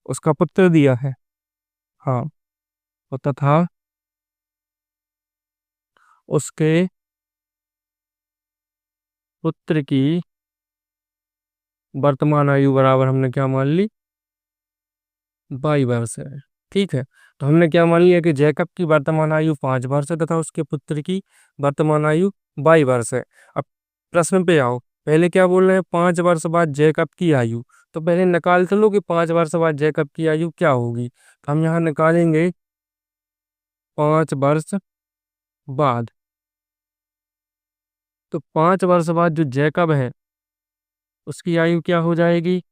[SPEAKER 1] उसका पुत्र दिया है। हाँ, तथा उसके पुत्र की वर्तमान आयु बराबर हमने क्या मान ली, 22 वर्ष है। ठीक है, तो हमने क्या मान लिया कि जैकब की वर्तमान आयु 5 वर्ष है तथा उसके पुत्र की वर्तमान आयु 22 वर्ष है। अब प्रश्न पे आओ। पहले क्या बोल रहे हैं, 5 वर्ष बाद जैकब की आयु। तो पहले निकाल तो लो कि 5 वर्ष बाद जैकब की आयु क्या होगी। तो हम यहाँ निकालेंगे 5 वर्ष बाद। तो 5 वर्ष बाद जो जैकब है उसकी आयु क्या हो जाएगी।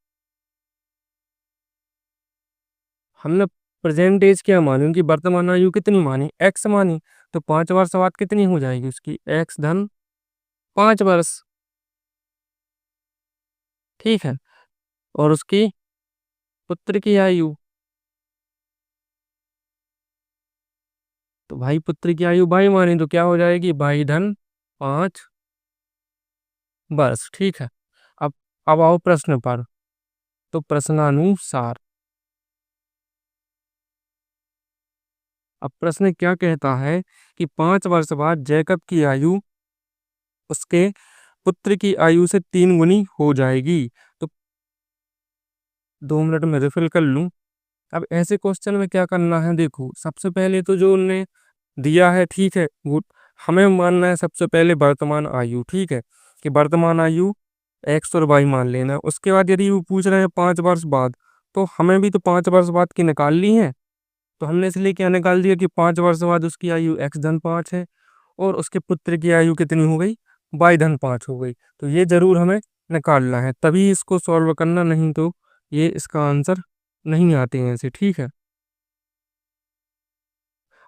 [SPEAKER 1] हमने प्रेजेंट एज क्या मानी, उनकी वर्तमान आयु कितनी मानी, एक्स मानी। तो 5 वर्ष बाद कितनी हो जाएगी उसकी, एक्स धन 5 वर्ष। ठीक है, और उसकी पुत्र की आयु, तो भाई पुत्र की आयु बाई मानी तो क्या हो जाएगी, बाई धन 5 वर्ष। ठीक है, अब अब आओ प्रश्न पर। तो प्रश्नानुसार अब प्रश्न क्या कहता है कि 5 वर्ष बाद जैकब की आयु उसके पुत्र की आयु से 3 गुनी हो जाएगी। तो 2 मिनट में रिफिल कर लूं। अब ऐसे क्वेश्चन में क्या करना है, देखो सबसे पहले तो जो उनने दिया है, ठीक है, वो हमें मानना है सबसे पहले वर्तमान आयु। ठीक है, कि वर्तमान आयु एक्स और वाई मान लेना है। उसके बाद यदि वो पूछ रहे हैं 5 वर्ष बाद, तो हमें भी तो 5 वर्ष बाद की निकालनी है। तो हमने इसलिए क्या निकाल दिया कि 5 वर्ष बाद उसकी आयु एक्स धन 5 है और उसके पुत्र की आयु कितनी हो गई, वाई धन 5 हो गई। तो ये जरूर हमें निकालना है, तभी इसको सॉल्व करना, नहीं तो ये इसका आंसर नहीं आते हैं ऐसे। ठीक है,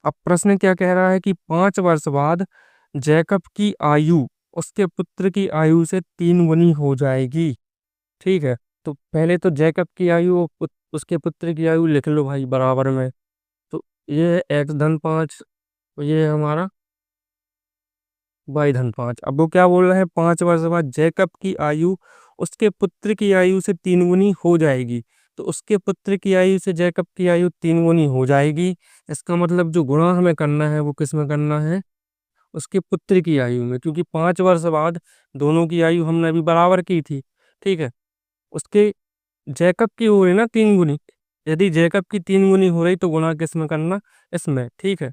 [SPEAKER 1] अब प्रश्न क्या कह रहा है कि 5 वर्ष बाद जैकब की आयु उसके पुत्र की आयु से 3 गुनी हो जाएगी। ठीक है, तो पहले तो जैकब की आयु और उसके पुत्र की आयु लिख लो भाई बराबर में। तो ये है एक्स धन 5, तो ये है हमारा वाई धन 5। अब वो क्या बोल रहे हैं, 5 वर्ष बाद जैकब की आयु उसके पुत्र की आयु से 3 गुनी हो जाएगी। तो उसके पुत्र की आयु से जैकब की आयु 3 गुनी हो जाएगी। इसका मतलब जो गुणा हमें करना है वो किस में करना है, उसके पुत्र की आयु में, क्योंकि 5 वर्ष बाद दोनों की आयु हमने अभी बराबर की थी। ठीक है, उसके जैकब की हो रही ना 3 गुनी, यदि जैकब की 3 गुनी हो रही तो गुणा किस में करना, इसमें। ठीक है,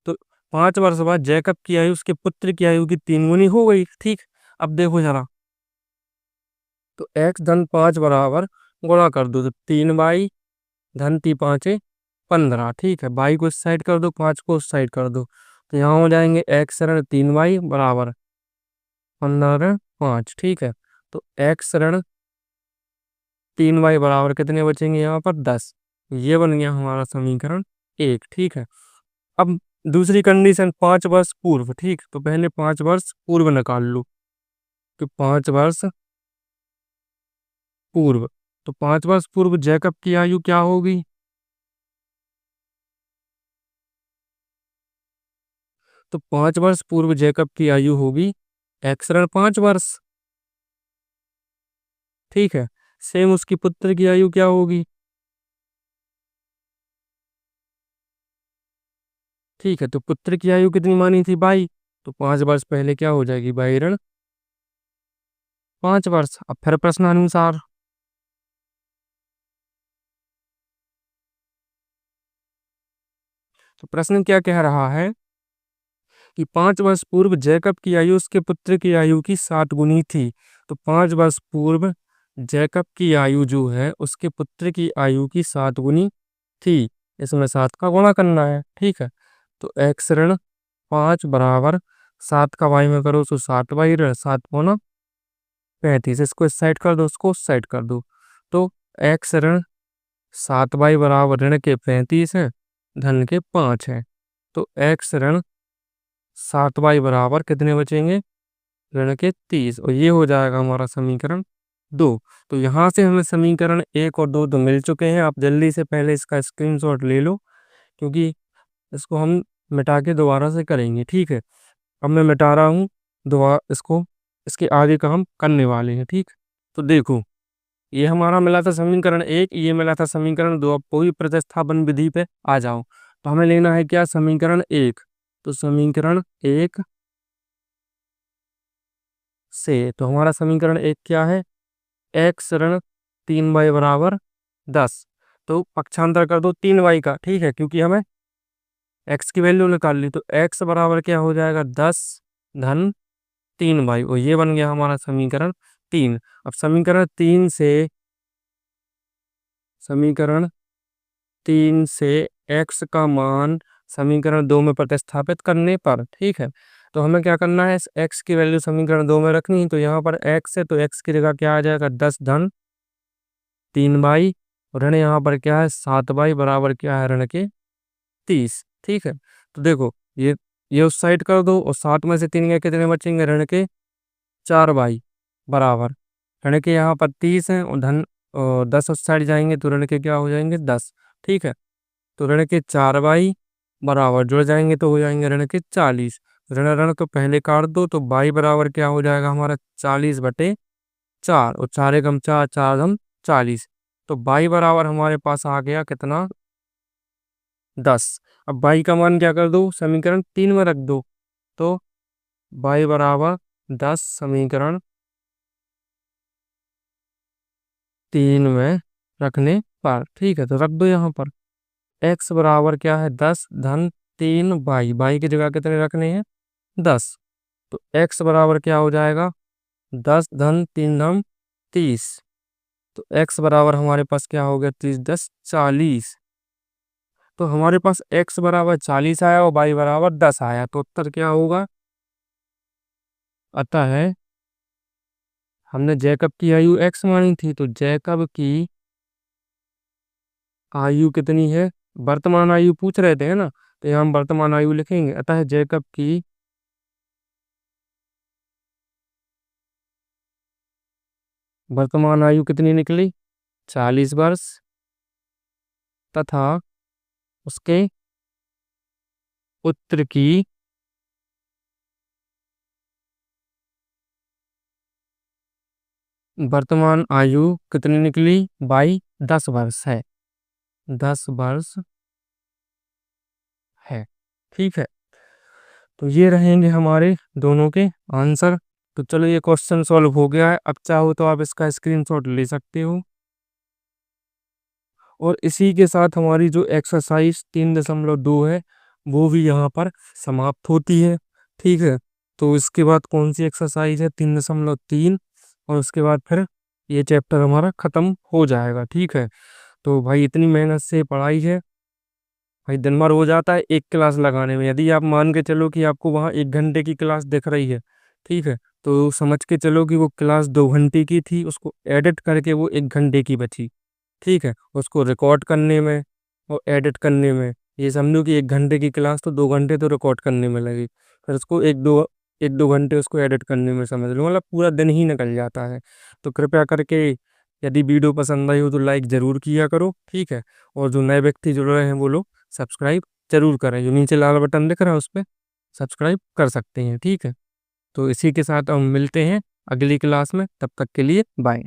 [SPEAKER 1] तो 5 वर्ष बाद जैकब की आयु उसके पुत्र की आयु की 3 गुनी हो गई। ठीक, अब देखो जरा, तो एक्स धन 5 बराबर गुणा कर दो, तो 3 बाई धन 3 5 15। ठीक है, बाई को इस साइड कर दो, 5 को उस साइड कर दो, तो यहाँ हो जाएंगे एक्स ऋण 3 बाई बराबर 15 ऋण 5। ठीक है, तो एक्स ऋण 3 बाई बराबर कितने बचेंगे यहाँ पर 10। ये बन गया हमारा समीकरण 1। ठीक है, अब दूसरी कंडीशन 5 वर्ष पूर्व। ठीक, तो पहले 5 वर्ष पूर्व निकाल लो कि 5 वर्ष पूर्व। तो 5 वर्ष पूर्व जैकब की आयु क्या होगी, तो 5 वर्ष पूर्व जैकब की आयु होगी एक्स ऋण 5 वर्ष। ठीक है, सेम उसकी पुत्र की आयु क्या होगी। ठीक है, तो पुत्र की आयु कितनी मानी थी, 22। तो 5 वर्ष पहले क्या हो जाएगी, 22 ऋण 5 वर्ष। अब फिर प्रश्न अनुसार, तो प्रश्न क्या कह रहा है कि 5 वर्ष पूर्व जैकब की आयु उसके पुत्र की आयु की 7 गुनी थी। तो 5 वर्ष पूर्व जैकब की आयु जो है उसके पुत्र की आयु की 7 गुनी थी। इसमें 7 का गुणा करना है। ठीक है, तो एक्स ऋण 5 बराबर 7 का वाई में करो तो 7 बाई ऋण 7 × 35। इसको इस साइड कर दो, उसको उस साइड कर दो, तो एक्स ऋण 7 बाई बराबर ऋण के 35 है, धन के 5 है। तो एक्स ऋण 7 बाई बराबर कितने बचेंगे, ऋण के 30, और ये हो जाएगा हमारा समीकरण 2। तो यहाँ से हमें समीकरण 1 और 2 तो मिल चुके हैं। आप जल्दी से पहले इसका स्क्रीनशॉट ले लो, क्योंकि इसको हम मिटा के दोबारा से करेंगे। ठीक है, अब मैं मिटा रहा हूँ दोबारा इसको, इसके आगे का हम करने वाले हैं। ठीक, तो देखो ये हमारा मिला था समीकरण 1, ये मिला था समीकरण 2। अब कोई प्रतिस्थापन विधि पे आ जाओ, तो हमें लेना है क्या, समीकरण 1। तो समीकरण 1 से, तो हमारा समीकरण 1 क्या है, x ऋण 3y बराबर 10। तो पक्षांतर कर दो 3y का, ठीक है, क्योंकि हमें x की वैल्यू निकाल ली। तो x बराबर क्या हो जाएगा, 10 धन 3y, और ये बन गया हमारा समीकरण 3। अब समीकरण 3 से x का मान समीकरण 2 में प्रतिस्थापित करने पर, ठीक है, तो हमें क्या करना है, x की वैल्यू समीकरण 2 में रखनी है। तो यहाँ पर x है, तो x की जगह क्या आ जाएगा, 10 धन 3y, ऋण यहाँ पर क्या है, 7y बराबर क्या है, ऋण के 30। ठीक है, तो देखो ये उस साइड कर दो, और 7 में से 3 के कितने बचेंगे, ऋण के 4y बराबर, ऋण के यहाँ पर 30 है, और धन 10 उस साइड जाएंगे तो ऋण के क्या हो जाएंगे, 10। ठीक है, तो ऋण के 4y बराबर जुड़ जाएंगे तो हो जाएंगे ऋण के 40। ऋण ऋण को पहले काट दो, तो y बराबर क्या हो जाएगा हमारा, 40/4, और 4 एकम 4, 4 घम 40। तो y बराबर हमारे पास आ गया कितना, 10। अब y का मान क्या कर दो, समीकरण 3 में रख दो। तो y बराबर 10 समीकरण 3 में रखने पर, ठीक है, तो रख दो यहाँ पर। x बराबर क्या है, 10 धन 3y, y की जगह कितने रखने हैं, 10। तो x बराबर क्या हो जाएगा, 10 धन 3 धम 30। तो x बराबर हमारे पास क्या हो गया, 30 10 40। तो हमारे पास x बराबर 40 आया और y बराबर 10 आया, तो उत्तर क्या होगा, अतः है, हमने जैकब की आयु x मानी थी, तो जैकब की आयु कितनी है, वर्तमान आयु पूछ रहे थे, है ना, तो यहाँ हम वर्तमान आयु लिखेंगे। अतः जैकब की वर्तमान आयु कितनी निकली, 40 वर्ष, तथा उसके पुत्र की वर्तमान आयु कितनी निकली, बाई 10 वर्ष है, 10 वर्ष है। ठीक है, तो ये रहेंगे हमारे दोनों के आंसर। तो चलो ये क्वेश्चन सॉल्व हो गया है। अब चाहो तो आप इसका स्क्रीनशॉट ले सकते हो, और इसी के साथ हमारी जो एक्सरसाइज 3.2 है वो भी यहाँ पर समाप्त होती है। ठीक है, तो इसके बाद कौन सी एक्सरसाइज है, 3.3, और उसके बाद फिर ये चैप्टर हमारा खत्म हो जाएगा। ठीक है, तो भाई इतनी मेहनत से पढ़ाई है भाई, दिन भर हो जाता है एक क्लास लगाने में। यदि आप मान के चलो कि आपको वहाँ 1 घंटे की क्लास दिख रही है, ठीक है, तो समझ के चलो कि वो क्लास 2 घंटे की थी, उसको एडिट करके वो 1 घंटे की बची। ठीक है, उसको रिकॉर्ड करने में और एडिट करने में, ये समझो कि 1 घंटे की क्लास तो 2 घंटे तो रिकॉर्ड करने में लगी, फिर उसको एक दो घंटे उसको एडिट करने में समझ लो, मतलब पूरा दिन ही निकल जाता है। तो कृपया करके यदि वीडियो पसंद आई हो तो लाइक ज़रूर किया करो। ठीक है, और जो नए व्यक्ति जुड़ रहे हैं वो लोग सब्सक्राइब जरूर करें, जो नीचे लाल बटन दिख रहा है उस पर सब्सक्राइब कर सकते हैं। ठीक है, तो इसी के साथ हम मिलते हैं अगली क्लास में, तब तक के लिए बाय।